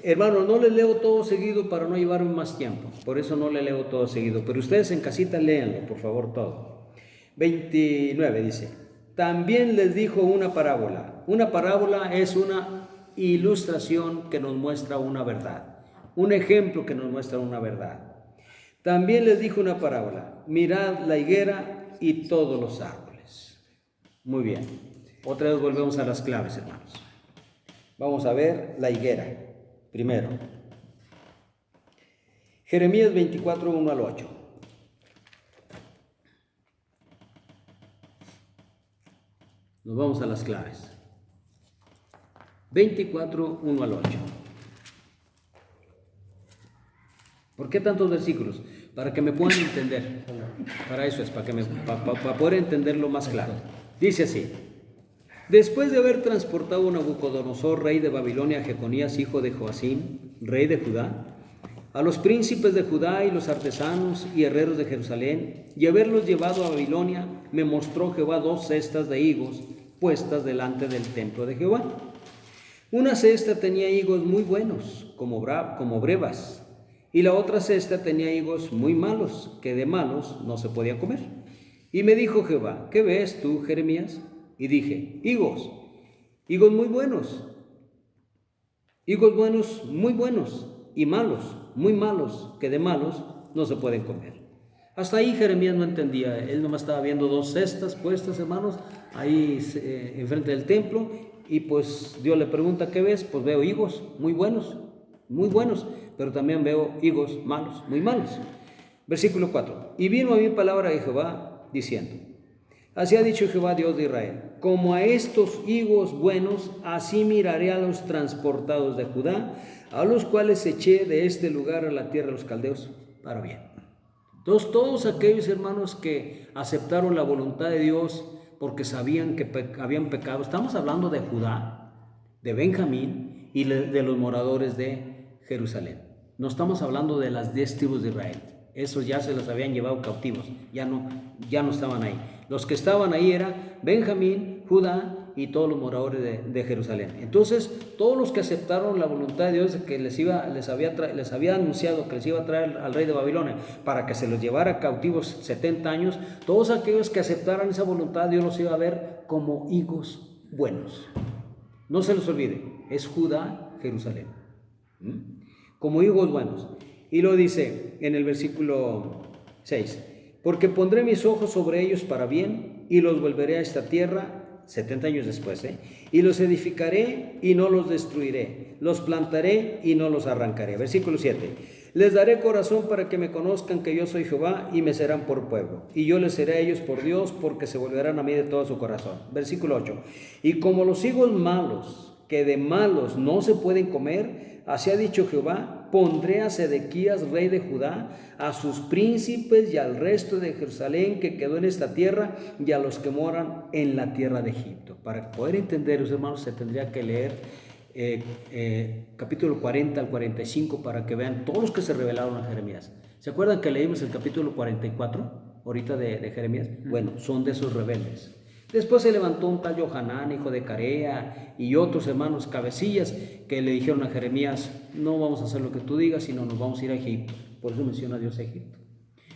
hermano, no le leo todo seguido para no llevarme más tiempo. Por eso no le leo todo seguido. Pero ustedes en casita léanlo, por favor, todo. 29 dice, también les dijo una parábola. Una parábola es una ilustración que nos muestra una verdad. Un ejemplo que nos muestra una verdad. También les dijo una parábola. Mirad la higuera y todos los árboles. Muy bien. Otra vez volvemos a las claves, hermanos. Vamos a ver la higuera. Primero. Jeremías 24, 1 al 8. Nos vamos a las claves. 24, 1 al 8. ¿Por qué tantos versículos? Para que me puedan entender. Para eso es, para poder entenderlo más claro. Dice así. Después de haber transportado a Nabucodonosor, rey de Babilonia, a Jeconías, hijo de Joacim, rey de Judá, a los príncipes de Judá y los artesanos y herreros de Jerusalén, y haberlos llevado a Babilonia, me mostró Jehová 2 cestas de higos puestas delante del templo de Jehová. Una cesta tenía higos muy buenos, como brevas, y la otra cesta tenía higos muy malos, que de malos no se podía comer. Y me dijo Jehová, ¿qué ves tú, Jeremías? Y dije, higos muy buenos, muy buenos, y malos, muy malos, que de malos no se pueden comer. Hasta ahí Jeremías no entendía, él nomás estaba viendo 2 cestas puestas, hermanos, ahí enfrente del templo, y pues Dios le pregunta, ¿qué ves? Pues veo higos muy buenos, pero también veo higos malos, muy malos. Versículo 4, y vino a mí palabra de Jehová diciendo, así ha dicho Jehová Dios de Israel, como a estos higos buenos, así miraré a los transportados de Judá, a los cuales eché de este lugar a la tierra de los caldeos para bien. Entonces todos aquellos hermanos que aceptaron la voluntad de Dios porque sabían que habían pecado, estamos hablando de Judá, de Benjamín y de los moradores de Jerusalén. No estamos hablando de las 10 tribus de Israel. Esos ya se los habían llevado cautivos, ya no estaban ahí. Los que estaban ahí eran Benjamín, Judá y todos los moradores de Jerusalén. Entonces, todos los que aceptaron la voluntad de Dios que les había anunciado que les iba a traer al rey de Babilonia para que se los llevara cautivos 70 años, todos aquellos que aceptaran esa voluntad, Dios los iba a ver como higos buenos. No se los olvide, es Judá, Jerusalén. Como higos buenos. Y lo dice en el versículo 6, porque pondré mis ojos sobre ellos para bien y los volveré a esta tierra, 70 años después, y los edificaré y no los destruiré, los plantaré y no los arrancaré. Versículo 7, les daré corazón para que me conozcan que yo soy Jehová y me serán por pueblo, y yo les seré a ellos por Dios, porque se volverán a mí de todo su corazón. Versículo 8, y como los higos malos, que de malos no se pueden comer, así ha dicho Jehová, pondré a Sedequías, rey de Judá, a sus príncipes y al resto de Jerusalén que quedó en esta tierra y a los que moran en la tierra de Egipto. Para poder entender, hermanos, se tendría que leer capítulo 40 al 45 para que vean todos los que se rebelaron a Jeremías. ¿Se acuerdan que leímos el capítulo 44 ahorita de Jeremías? Bueno, son de esos rebeldes. Después se levantó un tal Johanán, hijo de Carea, y otros hermanos cabecillas que le dijeron a Jeremías, no vamos a hacer lo que tú digas, sino nos vamos a ir a Egipto. Por eso menciona a Dios a Egipto.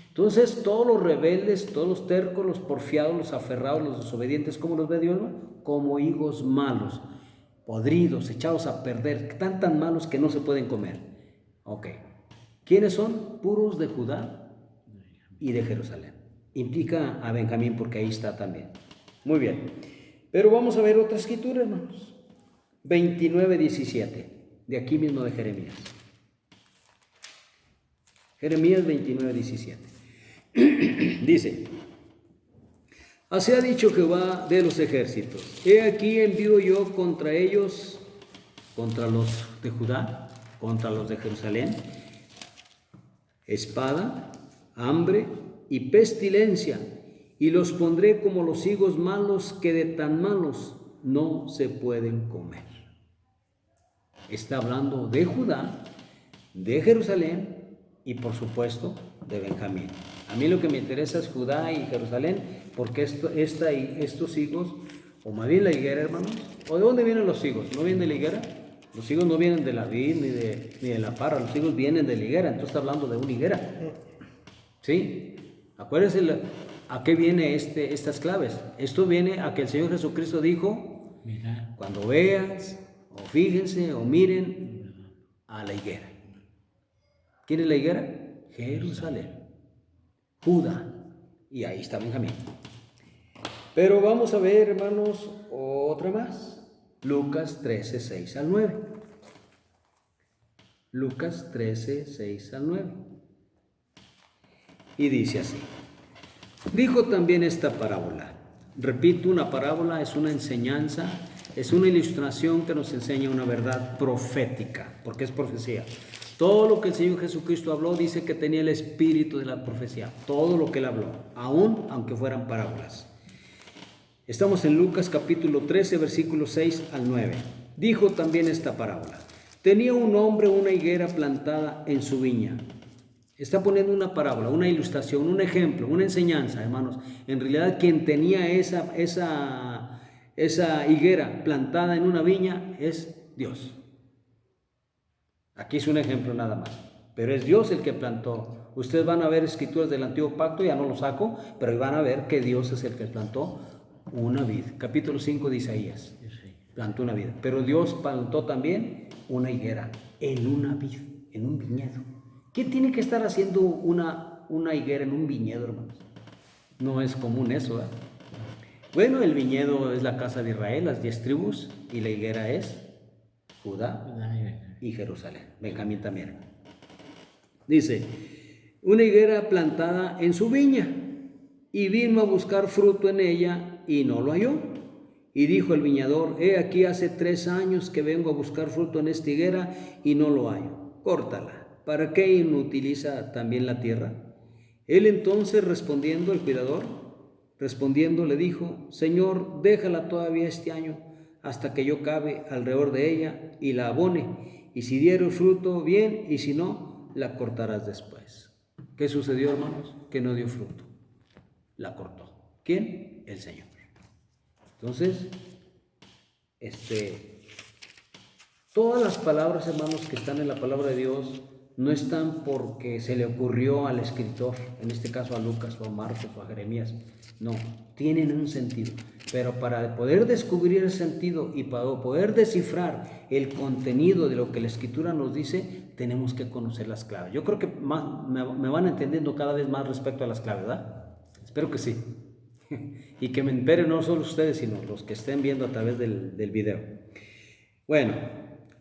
Entonces, todos los rebeldes, todos los tercos, los porfiados, los aferrados, los desobedientes, ¿cómo los ve Dios? Como higos malos, podridos, echados a perder, tan malos que no se pueden comer. Ok. ¿Quiénes son? Puros de Judá y de Jerusalén. Implica a Benjamín porque ahí está también. Muy bien, pero vamos a ver otra escritura, hermanos. 29:17. de aquí mismo de Jeremías. Jeremías 29, 17. Dice: así ha dicho Jehová de los ejércitos: he aquí envío yo contra ellos, contra los de Judá, contra los de Jerusalén, espada, hambre y pestilencia, y los pondré como los higos malos que de tan malos no se pueden comer. Está hablando de Judá, de Jerusalén y por supuesto de Benjamín. A mí lo que me interesa es Judá y Jerusalén, porque estos higos, o más bien la higuera, hermanos. ¿O de dónde vienen los higos? ¿No vienen de la higuera? Los higos no vienen de la vid ni de la parra, los higos vienen de la higuera. Entonces está hablando de una higuera. ¿Sí? Acuérdense a qué viene estas claves. Esto viene a que el Señor Jesucristo dijo: mira, cuando veas, o fíjense, o miren a la higuera. ¿Quién es la higuera? Jerusalén, Judá, y ahí está Benjamín. Pero vamos a ver, hermanos, otra más. Lucas 13, 6 al 9. Lucas 13, 6 al 9. Y dice así: dijo también esta parábola. Repito, una parábola es una enseñanza, es una ilustración que nos enseña una verdad profética, porque es profecía. Todo lo que el Señor Jesucristo habló dice que tenía el espíritu de la profecía. Todo lo que Él habló, aunque fueran parábolas. Estamos en Lucas capítulo 13, versículos 6 al 9. Dijo también esta parábola: tenía un hombre una higuera plantada en su viña. Está poniendo una parábola, una ilustración, un ejemplo, una enseñanza, hermanos. En realidad, quien tenía esa higuera plantada en una viña es Dios. Aquí es un ejemplo nada más, pero es Dios el que plantó. Ustedes van a ver escrituras del Antiguo Pacto, ya no lo saco, pero van a ver que Dios es el que plantó una vid. Capítulo 5 de Isaías, plantó una vid. Pero Dios plantó también una higuera en una vid, en un viñedo. ¿Qué tiene que estar haciendo una higuera en un viñedo, hermanos? No es común eso, ¿eh? Bueno, el viñedo es la casa de Israel, las 10 tribus, y la higuera es Judá y Jerusalén. Benjamín también. Dice: una higuera plantada en su viña, y vino a buscar fruto en ella, y no lo halló. Y dijo el viñador: he aquí hace 3 años que vengo a buscar fruto en esta higuera, y no lo hallo. Córtala. ¿Para qué inutiliza también la tierra? Él entonces respondiendo, el cuidador, respondiendo le dijo: Señor, déjala todavía este año, hasta que yo cabe alrededor de ella y la abone, y si diere fruto, bien, y si no, la cortarás después. ¿Qué sucedió, hermanos? Que no dio fruto. La cortó. ¿Quién? El Señor. Entonces, todas las palabras, hermanos, que están en la palabra de Dios no están porque se le ocurrió al escritor, en este caso a Lucas o a Marcos o a Jeremías. No, tienen un sentido. Pero para poder descubrir el sentido y para poder descifrar el contenido de lo que la Escritura nos dice, tenemos que conocer las claves. Yo creo que me van entendiendo cada vez más respecto a las claves, ¿verdad? Espero que sí. Y que me enteren no solo ustedes, sino los que estén viendo a través del video. Bueno,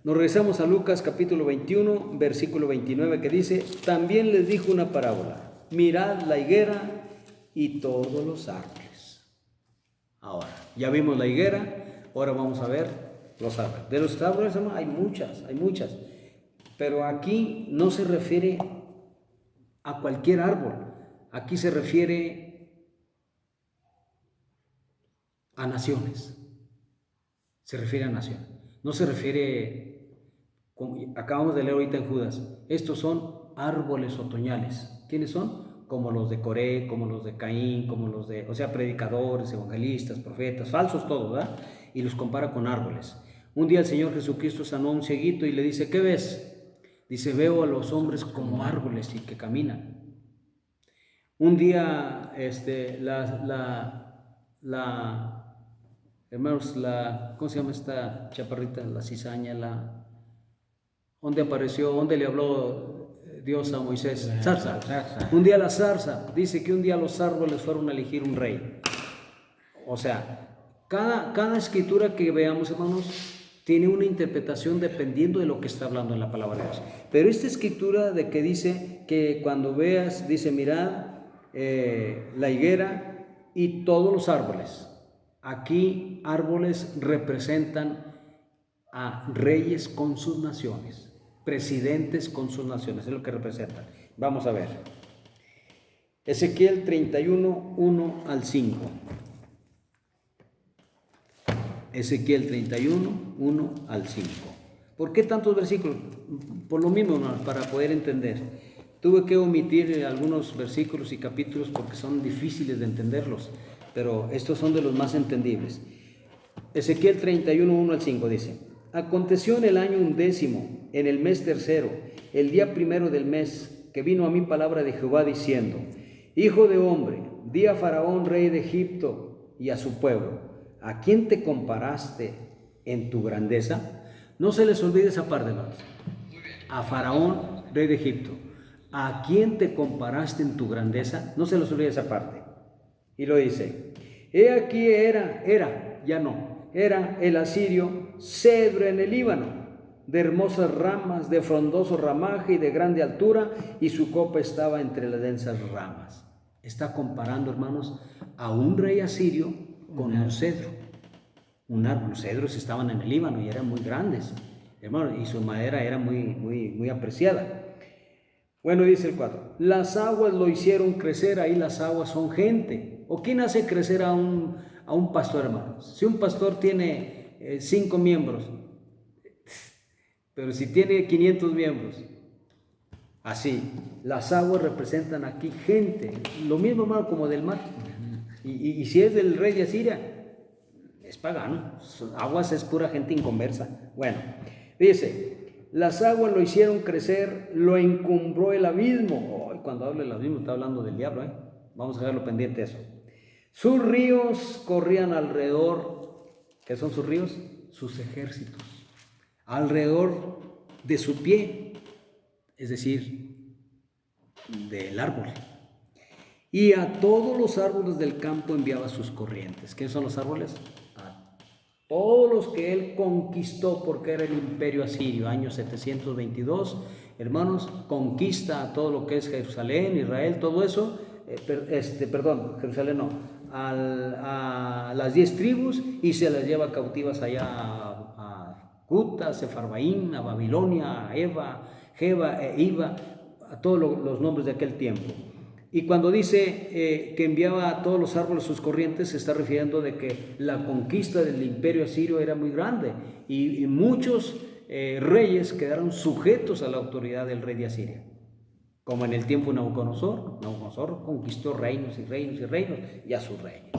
nos regresamos a Lucas capítulo 21, versículo 29, que dice: también les dijo una parábola: mirad la higuera y todos los árboles. Ahora, ya vimos la higuera, ahora vamos a ver los árboles. De los árboles, hermano, hay muchas. Pero aquí no se refiere a cualquier árbol. Aquí se refiere a naciones. Se refiere a naciones. No se refiere, como acabamos de leer ahorita en Judas, estos son árboles otoñales. ¿Quiénes son? Como los de Coré, como los de Caín, como los de, predicadores, evangelistas, profetas, falsos todos, ¿verdad? Y los compara con árboles. Un día el Señor Jesucristo sanó a un cieguito y le dice: ¿qué ves? Dice: veo a los hombres como árboles y que caminan. Un día, hermanos, ¿cómo se llama esta chaparrita? La cizaña, ¿dónde apareció? ¿Dónde le habló Dios a Moisés? Zarza. Un día la zarza, dice que un día los árboles fueron a elegir un rey. O sea, cada escritura que veamos, hermanos, tiene una interpretación dependiendo de lo que está hablando en la palabra de Dios. Pero esta escritura de que dice que cuando veas, dice, mirad la higuera y todos los árboles. Aquí árboles representan a reyes con sus naciones, presidentes con sus naciones, es lo que representan. Vamos a ver. Ezequiel 31, 1 al 5. Ezequiel 31, 1 al 5. ¿Por qué tantos versículos? Por lo mismo, hermanos, para poder entender. Tuve que omitir algunos versículos y capítulos porque son difíciles de entenderlos, pero estos son de los más entendibles. Ezequiel 31, 1 al 5 dice: Aconteció en el año 11, en el mes 3, el día 1 del mes, que vino a mí palabra de Jehová diciendo: Hijo de hombre, di a Faraón, rey de Egipto, y a su pueblo: ¿a quién te comparaste en tu grandeza? No se les olvide esa parte, hermanos. A Faraón, rey de Egipto: ¿a quién te comparaste en tu grandeza? No se les olvide esa parte. Y lo dice: he aquí era el asirio cedro en el Líbano, de hermosas ramas, de frondoso ramaje y de grande altura, y su copa estaba entre las densas ramas. Está comparando, hermanos, a un rey asirio con un cedro. Un árbol, los cedros estaban en el Líbano y eran muy grandes, hermano, y su madera era muy apreciada. Bueno, dice el 4: las aguas lo hicieron crecer. Ahí las aguas son gente. ¿O quién hace crecer a un pastor, hermano? Si un pastor tiene 5 miembros, pero si tiene 500 miembros, así, las aguas representan aquí gente. Lo mismo, hermano, como del mar. Y si es del rey de Asiria, es pagano. Aguas es pura gente inconversa. Bueno, dice: las aguas lo hicieron crecer, lo encumbró el abismo. Oh, cuando habla del abismo está hablando del diablo, ¿eh? Vamos a dejarlo pendiente eso. Sus ríos corrían alrededor. ¿Qué son sus ríos? Sus ejércitos. Alrededor de su pie, es decir, del árbol. Y a todos los árboles del campo enviaba sus corrientes. ¿Qué son los árboles? A todos los que él conquistó, porque era el imperio asirio, año 722. Hermanos, conquista a todo lo que es Jerusalén, Israel, todo eso. Jerusalén no, a las 10 tribus, y se las lleva cautivas allá a Cuta, Sefarbaín, a Babilonia, a Eva, Jeba, Iva, a todos los nombres de aquel tiempo. Y cuando dice que enviaba a todos los árboles sus corrientes, se está refiriendo de que la conquista del imperio asirio era muy grande y muchos reyes quedaron sujetos a la autoridad del rey de Asiria. Como en el tiempo de Nabucodonosor. Nabucodonosor conquistó reinos y reinos y reinos y a sus reyes.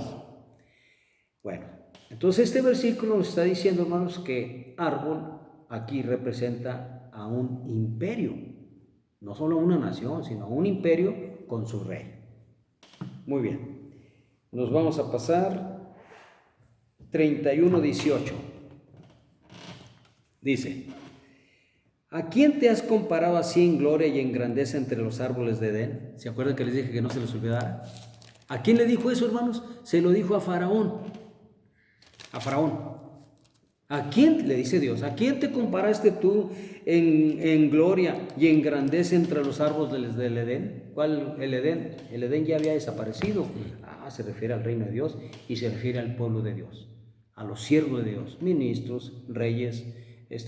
Bueno, entonces este versículo nos está diciendo, hermanos, que árbol aquí representa a un imperio. No solo una nación, sino un imperio con su rey. Muy bien. Nos vamos a pasar 31:18. Dice: ¿a quién te has comparado así en gloria y en grandeza entre los árboles de Edén? ¿Se acuerdan que les dije que no se les olvidara? ¿A quién le dijo eso, hermanos? Se lo dijo a Faraón. A Faraón. ¿A quién? Le dice Dios. ¿A quién te comparaste tú en gloria y en grandeza entre los árboles del Edén? ¿Cuál el Edén? El Edén ya había desaparecido. Se refiere al reino de Dios y se refiere al pueblo de Dios, a los siervos de Dios, ministros, reyes,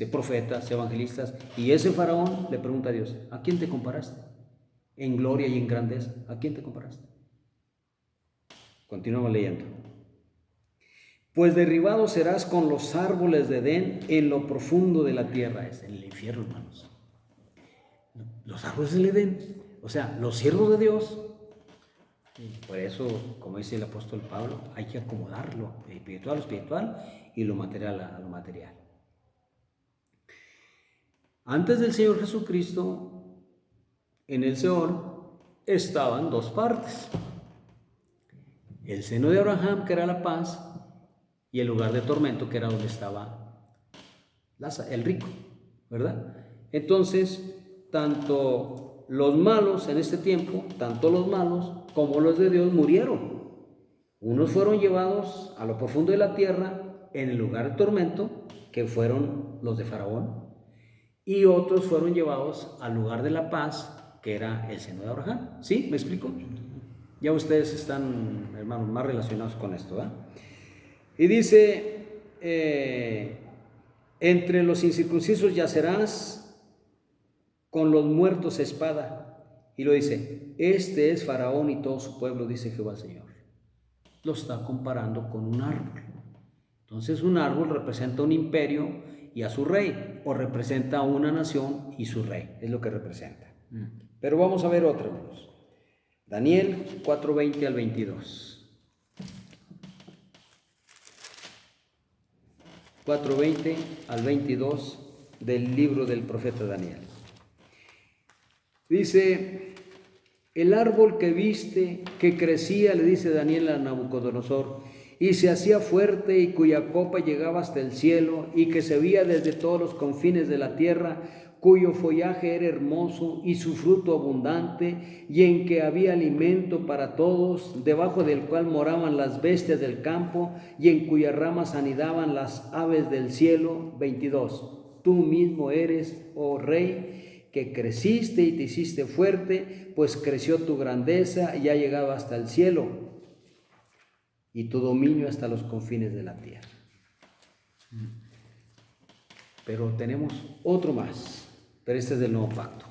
profetas, evangelistas. Y ese Faraón le pregunta a Dios: ¿a quién te comparaste en gloria y en grandeza? ¿A quién te comparaste? Continuamos leyendo. Pues derribado serás con los árboles de Edén en lo profundo de la tierra. Es en el infierno, hermanos. Los árboles del Edén, o sea, los siervos de Dios. Por eso, como dice el apóstol Pablo, hay que acomodarlo, lo espiritual a lo espiritual y lo material a lo material. Antes del Señor Jesucristo, en el Seol estaban dos partes: el seno de Abraham, que era la paz, y el lugar de tormento, que era donde estaba el rico, ¿verdad? Entonces, tanto los malos en este tiempo, tanto los malos como los de Dios murieron. Unos fueron llevados a lo profundo de la tierra en el lugar de tormento, que fueron los de Faraón, y otros fueron llevados al lugar de la paz, que era el seno de Abraham. ¿Sí? ¿Me explico? Ya ustedes están, hermanos, más relacionados con esto, ¿verdad? Y dice, entre los incircuncisos yacerás con los muertos espada. Y lo dice, este es Faraón y todo su pueblo, dice Jehová el Señor. Lo está comparando con un árbol. Entonces un árbol representa un imperio y a su rey, o representa a una nación y su rey, es lo que representa. Pero vamos a ver otro, hermanos. Daniel 4:20 al 22. 4:20 al 22 del libro del profeta Daniel. Dice, el árbol que viste, que crecía, le dice Daniel a Nabucodonosor, y se hacía fuerte y cuya copa llegaba hasta el cielo y que se veía desde todos los confines de la tierra, cuyo follaje era hermoso y su fruto abundante, y en que había alimento para todos, debajo del cual moraban las bestias del campo y en cuyas ramas anidaban las aves del cielo. 22. Tú mismo eres, oh rey, que creciste y te hiciste fuerte, pues creció tu grandeza y ha llegado hasta el cielo, y tu dominio hasta los confines de la tierra. Pero tenemos otro más, pero este es del nuevo pacto.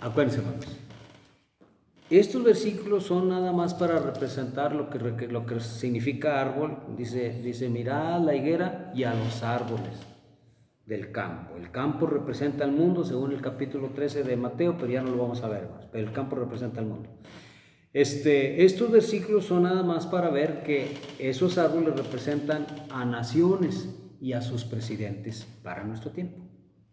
Acuérdense, hermanos, estos versículos son nada más para representar lo que significa árbol. Dice, mirad la higuera y a los árboles del campo. El campo representa al mundo, según el capítulo 13 de Mateo, pero ya no lo vamos a ver más. Pero el campo representa al mundo. Estos versículos son nada más para ver que esos árboles representan a naciones y a sus presidentes para nuestro tiempo.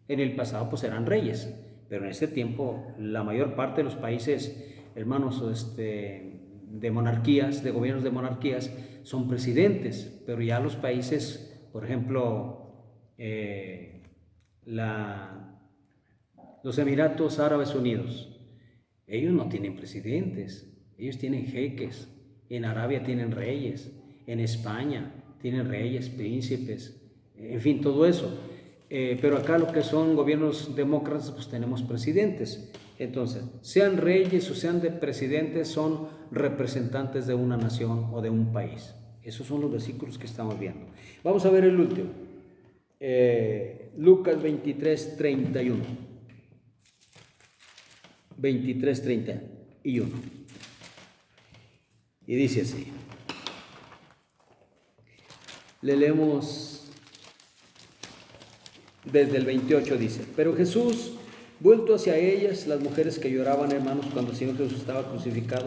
En el pasado pues eran reyes, pero en este tiempo la mayor parte de los países, hermanos, de monarquías, de gobiernos de monarquías, son presidentes, pero ya los países, por ejemplo, los Emiratos Árabes Unidos, ellos no tienen presidentes. Ellos tienen jeques, en Arabia tienen reyes, en España tienen reyes, príncipes, en fin, todo eso. Pero acá lo que son gobiernos demócratas, pues tenemos presidentes. Entonces, sean reyes o sean de presidentes, son representantes de una nación o de un país. Esos son los versículos que estamos viendo. Vamos a ver el último. Lucas 23:31. 23:31. Y dice así, le leemos desde el 28, dice, pero Jesús, vuelto hacia ellas, las mujeres que lloraban, hermanos, cuando el Señor Jesús estaba crucificado,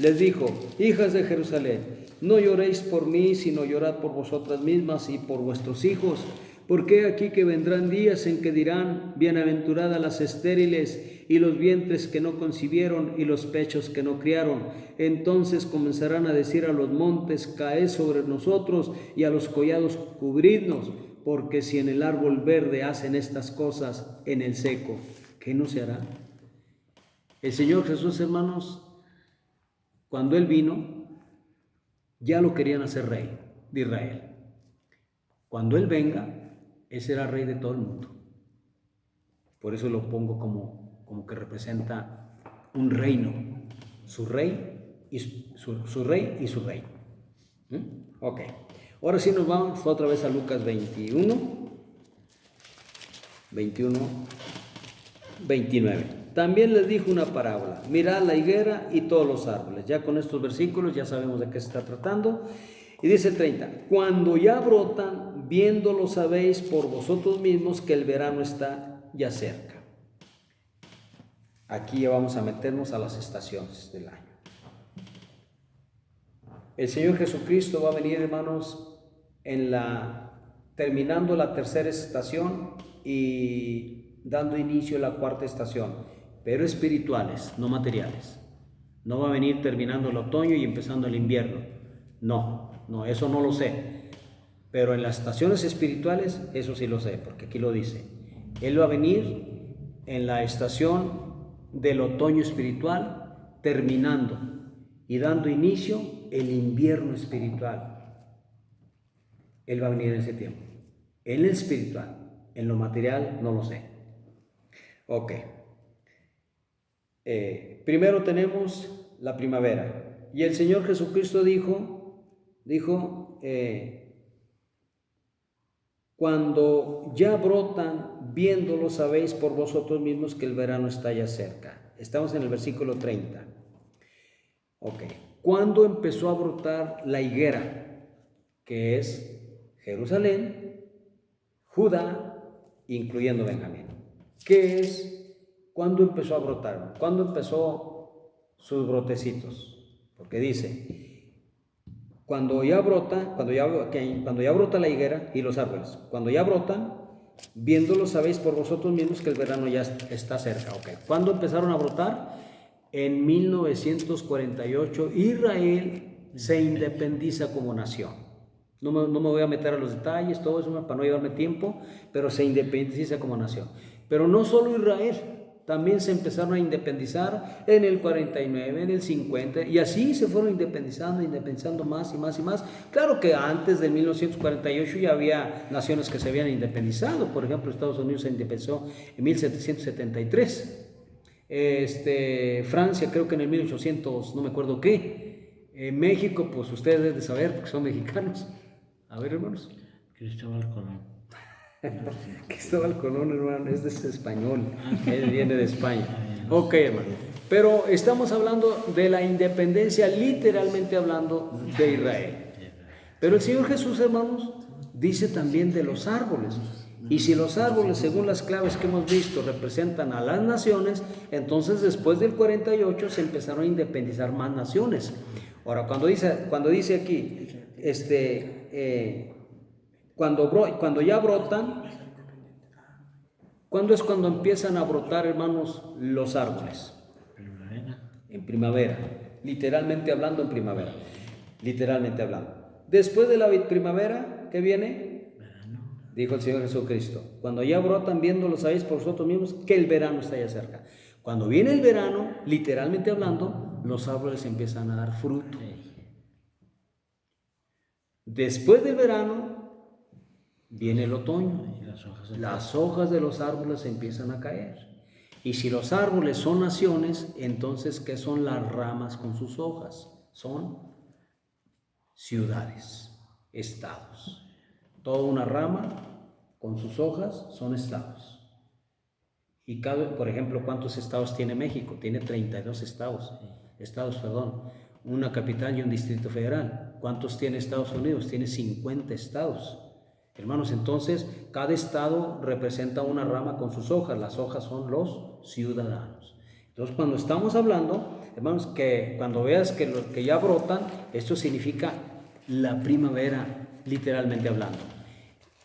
les dijo, hijas de Jerusalén, no lloréis por mí, sino llorad por vosotras mismas y por vuestros hijos, porque aquí que vendrán días en que dirán, bienaventuradas las estériles y los vientres que no concibieron y los pechos que no criaron. Entonces comenzarán a decir a los montes, caed sobre nosotros, y a los collados, cubridnos, porque si en el árbol verde hacen estas cosas, en el seco, ¿qué no se hará? El Señor Jesús, hermanos, cuando Él vino, ya lo querían hacer rey de Israel. Cuando Él venga, Él será rey de todo el mundo. Por eso lo pongo como que representa un reino, su rey y su rey y su reino. Ok, ahora sí nos vamos otra vez a Lucas 29. También les dijo una parábola, mirad la higuera y todos los árboles. Ya con estos versículos ya sabemos de qué se está tratando. Y dice el 30, cuando ya brotan, viéndolo sabéis por vosotros mismos que el verano está ya cerca. Aquí ya vamos a meternos a las estaciones del año. El Señor Jesucristo va a venir, hermanos, terminando la tercera estación y dando inicio a la cuarta estación, pero espirituales, no materiales. No va a venir terminando el otoño y empezando el invierno. No, eso no lo sé. Pero en las estaciones espirituales, eso sí lo sé, porque aquí lo dice. Él va a venir en la estación del otoño espiritual, terminando y dando inicio el invierno espiritual. Él va a venir en ese tiempo. en el espiritual. En lo material no lo sé. Ok. Primero tenemos la primavera. Y el Señor Jesucristo dijo, cuando ya brotan, viéndolo sabéis por vosotros mismos que el verano está ya cerca. Estamos en el versículo 30. Ok. ¿Cuándo empezó a brotar la higuera? Que es Jerusalén, Judá, incluyendo Benjamín. ¿Qué es? ¿Cuándo empezó a brotar? ¿Cuándo empezó sus brotecitos? Porque dice, cuando ya brota la higuera y los árboles, cuando ya brotan, viéndolo sabéis por vosotros mismos que el verano ya está cerca. Okay. ¿Cuándo empezaron a brotar? En 1948 Israel se independiza como nación. No me voy a meter a los detalles, todo eso para no llevarme tiempo, pero se independiza como nación. Pero no solo Israel, también se empezaron a independizar en el 49, en el 50, y así se fueron independizando más y más y más. Claro que antes de 1948 ya había naciones que se habían independizado. Por ejemplo, Estados Unidos se independizó en 1773. Francia creo que en el 1800, no me acuerdo qué. México, pues ustedes deben de saber porque son mexicanos. A ver, hermanos. Cristóbal Colón. Cristóbal Colón, hermano, es español. Él viene de España. Ok, hermano. Pero estamos hablando de la independencia, literalmente hablando, de Israel. Pero el Señor Jesús, hermanos, dice también de los árboles. Y si los árboles, según las claves que hemos visto, representan a las naciones, entonces después del 48 se empezaron a independizar más naciones. Ahora, cuando dice aquí, cuando ya brotan, ¿cuándo es cuando empiezan a brotar, hermanos, los árboles? En primavera, literalmente hablando en primavera, literalmente hablando. Después de la primavera, ¿qué viene? Verano. Dijo el Señor Jesucristo, cuando ya brotan, viéndolo sabéis por vosotros mismos que el verano está ya cerca. Cuando viene el verano, literalmente hablando, los árboles empiezan a dar fruto. Después del verano, viene el otoño. Las hojas de los árboles empiezan a caer. Y si los árboles son naciones, entonces, ¿qué son las ramas con sus hojas? Son ciudades, estados. Toda una rama con sus hojas son estados. Y por ejemplo, ¿cuántos estados tiene México? Tiene 32 estados. Una capital y un distrito federal. ¿Cuántos tiene Estados Unidos? Tiene 50 estados. Hermanos, entonces, cada estado representa una rama con sus hojas. Las hojas son los ciudadanos. Entonces, cuando estamos hablando, hermanos, que cuando veas que ya brotan, esto significa la primavera, literalmente hablando.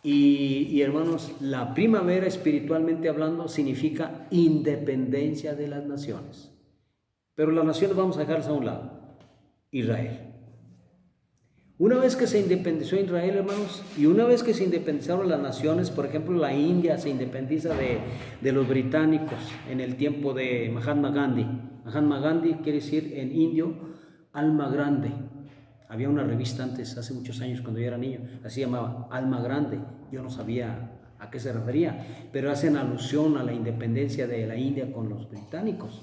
Y hermanos, la primavera, espiritualmente hablando, significa independencia de las naciones. Pero las naciones vamos a dejarlas a un lado. Israel. Una vez que se independizó Israel, hermanos, y una vez que se independizaron las naciones, por ejemplo, la India se independiza de los británicos en el tiempo de Mahatma Gandhi. Mahatma Gandhi quiere decir en indio, alma grande. Había una revista antes, hace muchos años, cuando yo era niño, así se llamaba Alma Grande. Yo no sabía a qué se refería, pero hacen alusión a la independencia de la India con los británicos.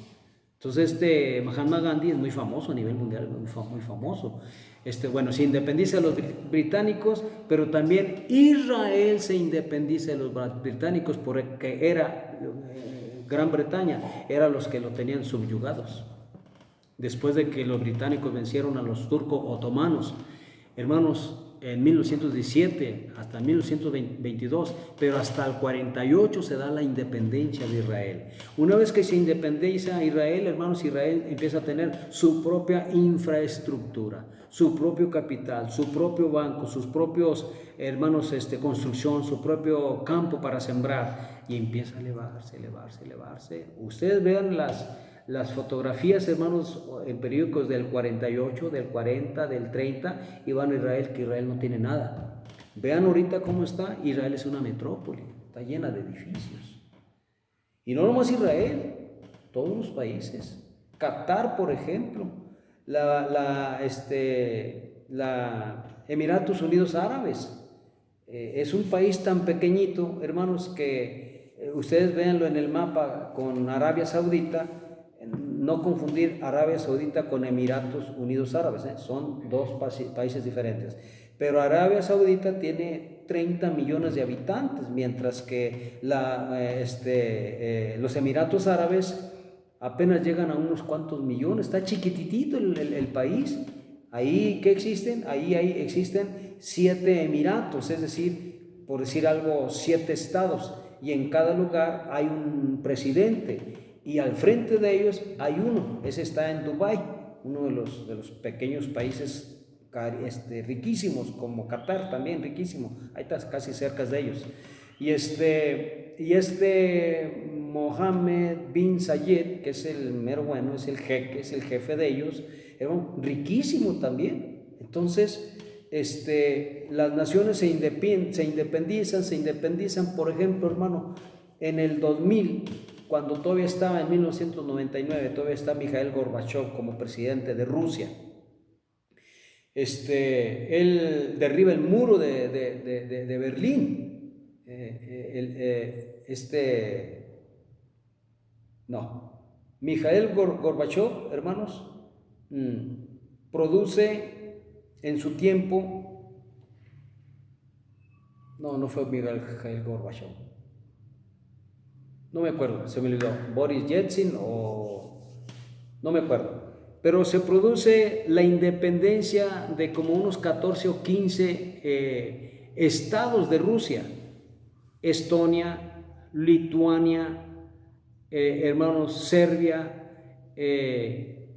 Entonces, Mahatma Gandhi es muy famoso a nivel mundial, muy famoso. Se independiza de los británicos, pero también Israel se independiza de los británicos porque era Gran Bretaña, eran los que lo tenían subyugados. Después de que los británicos vencieron a los turcos otomanos, hermanos, en 1917 hasta 1922, pero hasta el 48 se da la independencia de Israel. Una vez que se independiza Israel, hermanos, Israel empieza a tener su propia infraestructura, su propio capital, su propio banco, sus propios, hermanos, construcción, su propio campo para sembrar, y empieza a elevarse. Ustedes vean las fotografías, hermanos, en periódicos del 48, del 40, del 30, y van a Israel, que Israel no tiene nada. Vean ahorita cómo está. Israel es una metrópoli, está llena de edificios. Y no nomás Israel, todos los países. Qatar, por ejemplo, la Emiratos Unidos Árabes, Es un país tan pequeñito, hermanos, que ustedes véanlo en el mapa con Arabia Saudita, no confundir Arabia Saudita con Emiratos Unidos Árabes, son dos países diferentes. Pero Arabia Saudita tiene 30 millones de habitantes, mientras que los Emiratos Árabes apenas llegan a unos cuantos millones, está chiquititito el país. Ahí, ¿qué existen? Ahí existen 7 emiratos, es decir, por decir algo, 7 estados, y en cada lugar hay un presidente, y al frente de ellos hay uno, ese está en Dubái, uno de los pequeños países riquísimos, como Qatar también riquísimo, ahí está casi cerca de ellos. Y Mohammed bin Zayed, que es el mero bueno, es el jeque, es el jefe de ellos, era riquísimo también. Entonces, las naciones se independizan, por ejemplo, hermano, en el 2000, cuando todavía estaba en 1999, todavía está Mikhail Gorbachev como presidente de Rusia. Él derriba el muro de Berlín. Mikhail Gorbachev, hermanos, produce en su tiempo, no fue Mikhail Gorbachev, no me acuerdo, se me olvidó, Boris Yeltsin no me acuerdo, pero se produce la independencia de como unos 14 o 15 estados de Rusia: Estonia, Lituania, hermanos, Serbia,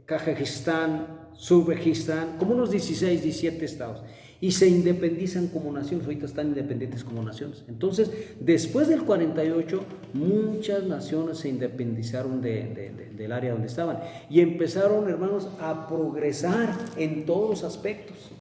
Kazajistán, Uzbekistán, como unos 16, 17 estados, y se independizan como naciones. Ahorita están independientes como naciones. Entonces, después del 48, muchas naciones se independizaron del área donde estaban y empezaron, hermanos, a progresar en todos los aspectos.